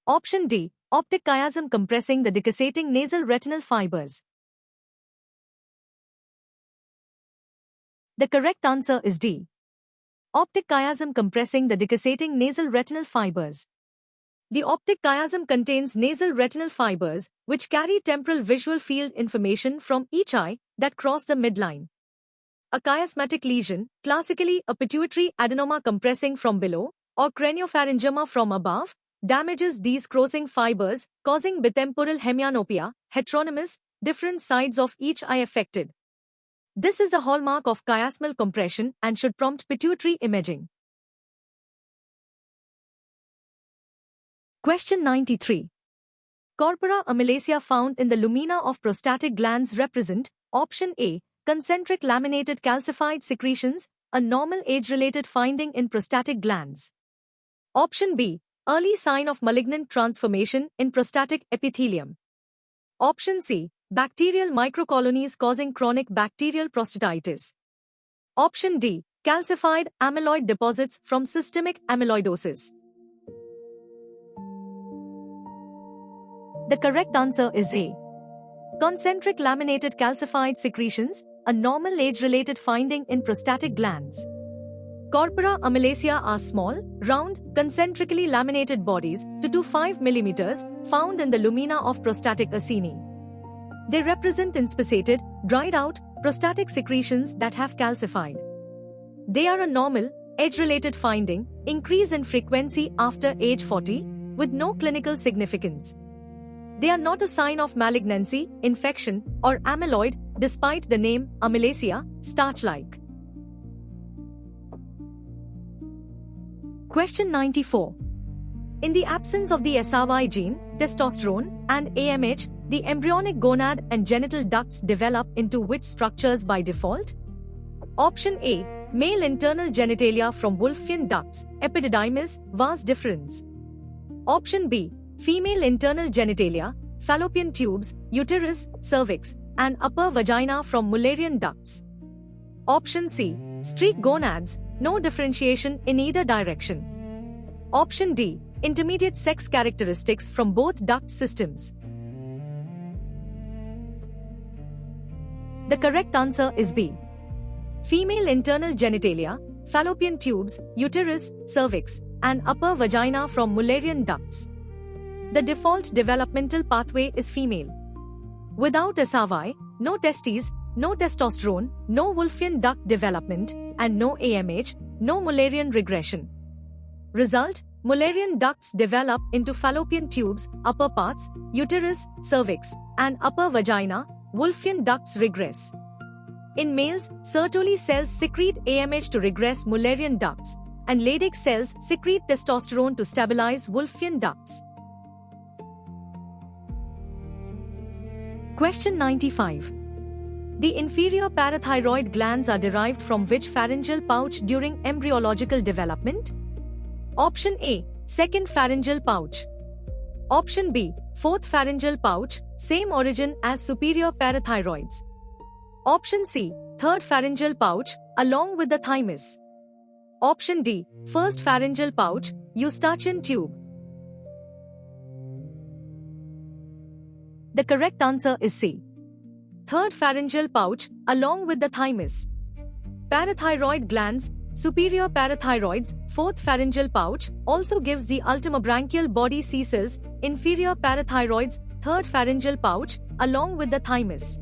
Option D, optic chiasm compressing the decussating nasal retinal fibers. The correct answer is D. Optic chiasm compressing the decussating nasal retinal fibers. The optic chiasm contains nasal retinal fibers, which carry temporal visual field information from each eye that cross the midline. A chiasmatic lesion, classically a pituitary adenoma compressing from below, or craniopharyngioma from above, damages these crossing fibers, causing bitemporal hemianopia, heteronymous, different sides of each eye affected. This is the hallmark of chiasmal compression and should prompt pituitary imaging. Question 93. Corpora amylacea found in the lumina of prostatic glands represent, option A, concentric laminated calcified secretions, a normal age-related finding in prostatic glands. Option B, early sign of malignant transformation in prostatic epithelium. Option C, bacterial microcolonies causing chronic bacterial prostatitis. Option D, calcified amyloid deposits from systemic amyloidosis. The correct answer is A. Concentric laminated calcified secretions, a normal age-related finding in prostatic glands. Corpora amylacea are small, round, concentrically laminated bodies, 2 to 5 mm, found in the lumina of prostatic acini. They represent inspissated, dried-out, prostatic secretions that have calcified. They are a normal, age-related finding, increase in frequency after age 40, with no clinical significance. They are not a sign of malignancy, infection, or amyloid, despite the name amylacea, starch-like. Question 94. In the absence of the SRY gene, testosterone, and AMH, the embryonic gonad and genital ducts develop into which structures by default? Option A, male internal genitalia from Wolffian ducts, epididymis, vas deferens. Option B, female internal genitalia, fallopian tubes, uterus, cervix, and upper vagina from Mullerian ducts. Option C, streak gonads, no differentiation in either direction. Option D, intermediate sex characteristics from both duct systems. The correct answer is B. Female internal genitalia, fallopian tubes, uterus, cervix, and upper vagina from Mullerian ducts. The default developmental pathway is female. Without SRY, no testes, no testosterone, no Wolffian duct development, and no AMH, no Mullerian regression. Result, Mullerian ducts develop into fallopian tubes, upper parts, uterus, cervix, and upper vagina, Wolffian ducts regress. In males, Sertoli cells secrete AMH to regress Mullerian ducts, and Leydig cells secrete testosterone to stabilize Wolffian ducts. Question 95. The inferior parathyroid glands are derived from which pharyngeal pouch during embryological development? Option A, second pharyngeal pouch. Option B, fourth pharyngeal pouch, same origin as superior parathyroids. Option C, third pharyngeal pouch, along with the thymus. Option D, first pharyngeal pouch, eustachian tube. The correct answer is C, third pharyngeal pouch, along with the thymus. Parathyroid glands, superior parathyroids, fourth pharyngeal pouch, also gives the ultimobranchial body C cells, inferior parathyroids, third pharyngeal pouch, along with the thymus.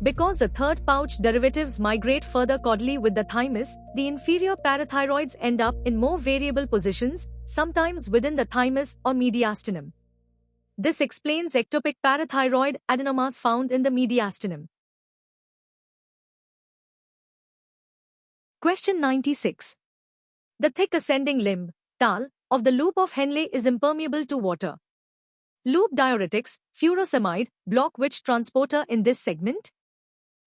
Because the third pouch derivatives migrate further caudally with the thymus, the inferior parathyroids end up in more variable positions, sometimes within the thymus or mediastinum. This explains ectopic parathyroid adenomas found in the mediastinum. Question 96. The thick ascending limb, TAL, of the loop of Henle is impermeable to water. Loop diuretics, furosemide, block which transporter in this segment?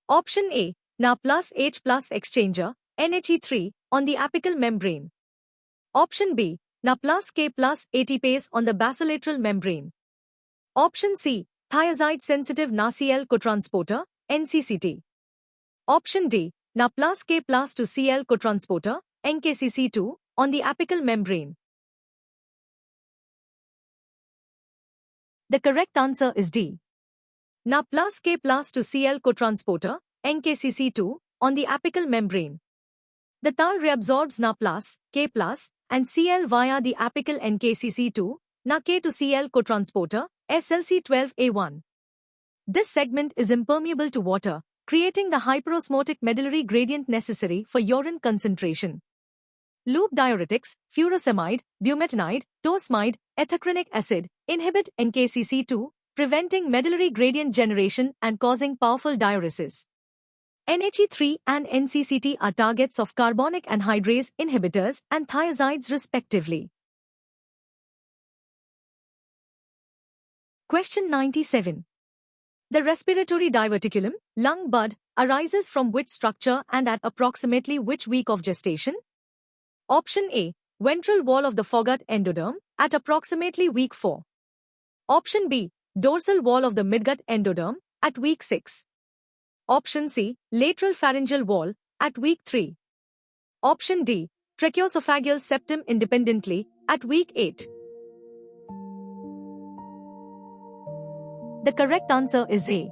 Option A, Na plus H plus exchanger, NHE3, on the apical membrane. Option B, Na plus K plus ATPase on the basolateral membrane. Option C, thiazide-sensitive NaCl cotransporter, NCCT. Option D, Na plus K plus to Cl cotransporter, NKCC2, on the apical membrane. The correct answer is D, Na plus K plus to Cl cotransporter, NKCC2, on the apical membrane. The TAL reabsorbs Na plus, K plus, and Cl via the apical NKCC2, Na K to Cl cotransporter, SLC12A1. This segment is impermeable to water, creating the hyperosmotic medullary gradient necessary for urine concentration. Loop diuretics, furosemide, bumetanide, torsemide, ethacrynic acid, inhibit NKCC2, preventing medullary gradient generation and causing powerful diuresis. NHE3 and NCCT are targets of carbonic anhydrase inhibitors and thiazides respectively. Question 97. The respiratory diverticulum, lung bud, arises from which structure and at approximately which week of gestation? Option A, ventral wall of the foregut endoderm, at approximately week 4. Option B, dorsal wall of the midgut endoderm, at week 6. Option C, lateral pharyngeal wall, at week 3. Option D, tracheoesophageal septum independently, at week 8. The correct answer is A,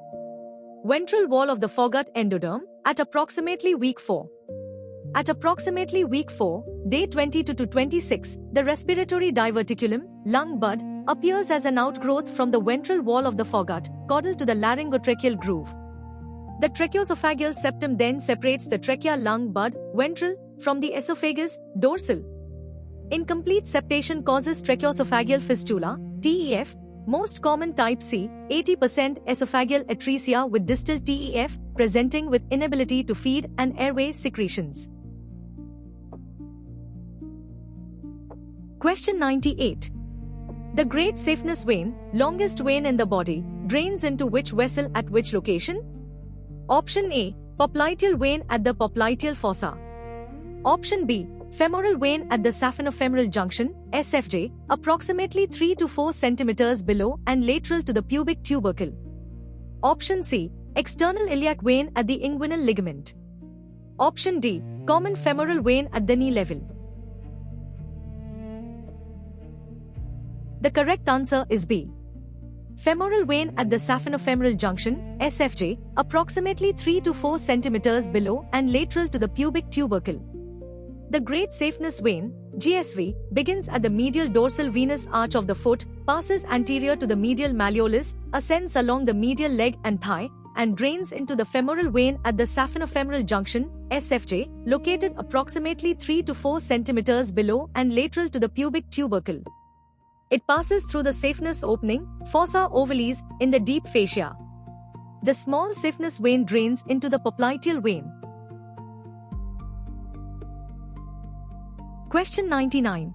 ventral wall of the foregut endoderm, at approximately week 4. At approximately week 4, day 22 to 26, the respiratory diverticulum, lung bud, appears as an outgrowth from the ventral wall of the foregut, caudal to the laryngotracheal groove. The tracheoesophageal septum then separates the trachea lung bud, ventral, from the esophagus, dorsal. Incomplete septation causes tracheoesophageal fistula, TEF, most common type C, 80% esophageal atresia with distal TEF, presenting with inability to feed and airway secretions. Question 98. The great saphenous vein, longest vein in the body, drains into which vessel at which location? Option A, popliteal vein at the popliteal fossa. Option B, femoral vein at the saphenofemoral junction, SFJ, approximately 3 to 4 cm below and lateral to the pubic tubercle. Option C, external iliac vein at the inguinal ligament. Option D, common femoral vein at the knee level. The correct answer is B, femoral vein at the saphenofemoral junction, SFJ, approximately 3 to 4 cm below and lateral to the pubic tubercle. The great saphenous vein, GSV, begins at the medial dorsal venous arch of the foot, passes anterior to the medial malleolus, ascends along the medial leg and thigh, and drains into the femoral vein at the saphenofemoral junction, SFJ, located approximately 3 to 4 cm below and lateral to the pubic tubercle. It passes through the saphenous opening, fossa ovalis, in the deep fascia. The small saphenous vein drains into the popliteal vein. Question 99.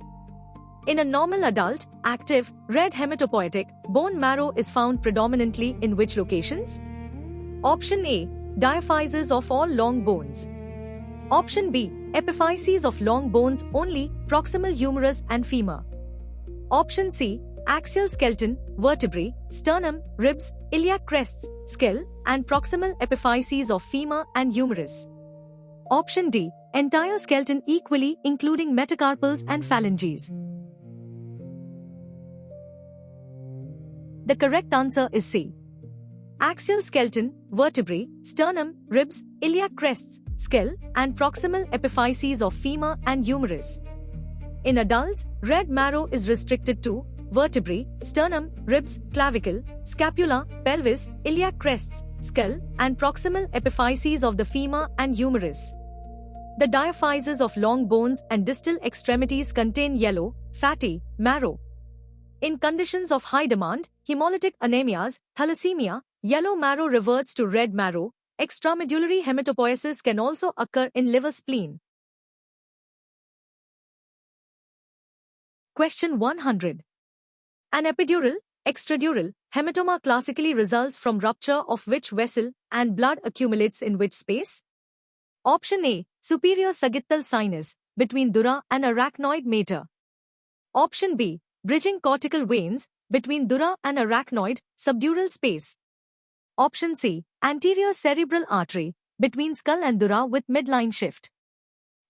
In a normal adult, active, red hematopoietic, bone marrow is found predominantly in which locations? Option A. Diaphyses of all long bones. Option B. Epiphyses of long bones only, proximal humerus and femur. Option C. Axial skeleton, vertebrae, sternum, ribs, iliac crests, skull, and proximal epiphyses of femur and humerus. Option D. Entire skeleton equally, including metacarpals and phalanges. The correct answer is C. Axial skeleton, vertebrae, sternum, ribs, iliac crests, skull, and proximal epiphyses of femur and humerus. In adults, red marrow is restricted to vertebrae, sternum, ribs, clavicle, scapula, pelvis, iliac crests, skull, and proximal epiphyses of the femur and humerus. The diaphyses of long bones and distal extremities contain yellow, fatty marrow. In conditions of high demand, hemolytic anemias, thalassemia, yellow marrow reverts to red marrow. Extramedullary hematopoiesis can also occur in liver spleen. Question 100. An epidural, extradural, hematoma classically results from rupture of which vessel and blood accumulates in which space? Option A. Superior sagittal sinus, between dura and arachnoid mater. Option B. Bridging cortical veins, between dura and arachnoid, subdural space. Option C. Anterior cerebral artery, between skull and dura with midline shift.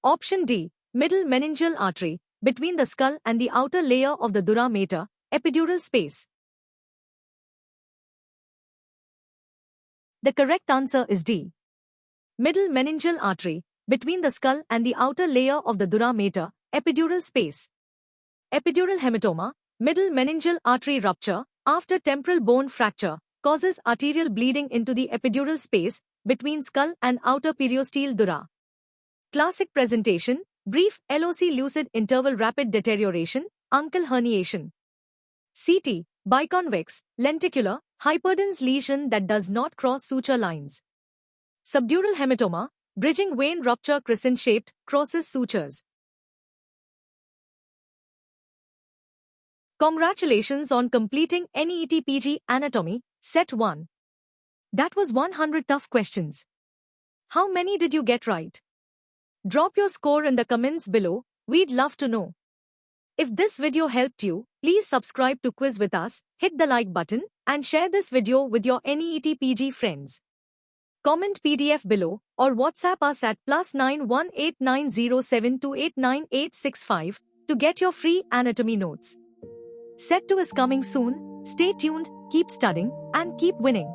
Option D. Middle meningeal artery, between the skull and the outer layer of the dura mater, epidural space. The correct answer is D. Middle meningeal artery, between the skull and the outer layer of the dura mater, epidural space. Epidural hematoma, middle meningeal artery rupture, after temporal bone fracture, causes arterial bleeding into the epidural space, between skull and outer periosteel dura. Classic presentation, brief LOC lucid interval rapid deterioration, uncal herniation. CT, biconvex, lenticular, hyperdense lesion that does not cross suture lines. Subdural hematoma, bridging vein rupture crescent-shaped, crosses sutures. Congratulations on completing NEET PG Anatomy, Set 1. That was 100 tough questions. How many did you get right? Drop your score in the comments below, we'd love to know. If this video helped you, please subscribe to Quiz with Us, hit the like button, and share this video with your NEET PG friends. Comment PDF below, or WhatsApp us at +9 18907289865 to get your free anatomy notes. Set 2 is coming soon. Stay tuned, keep studying, and keep winning.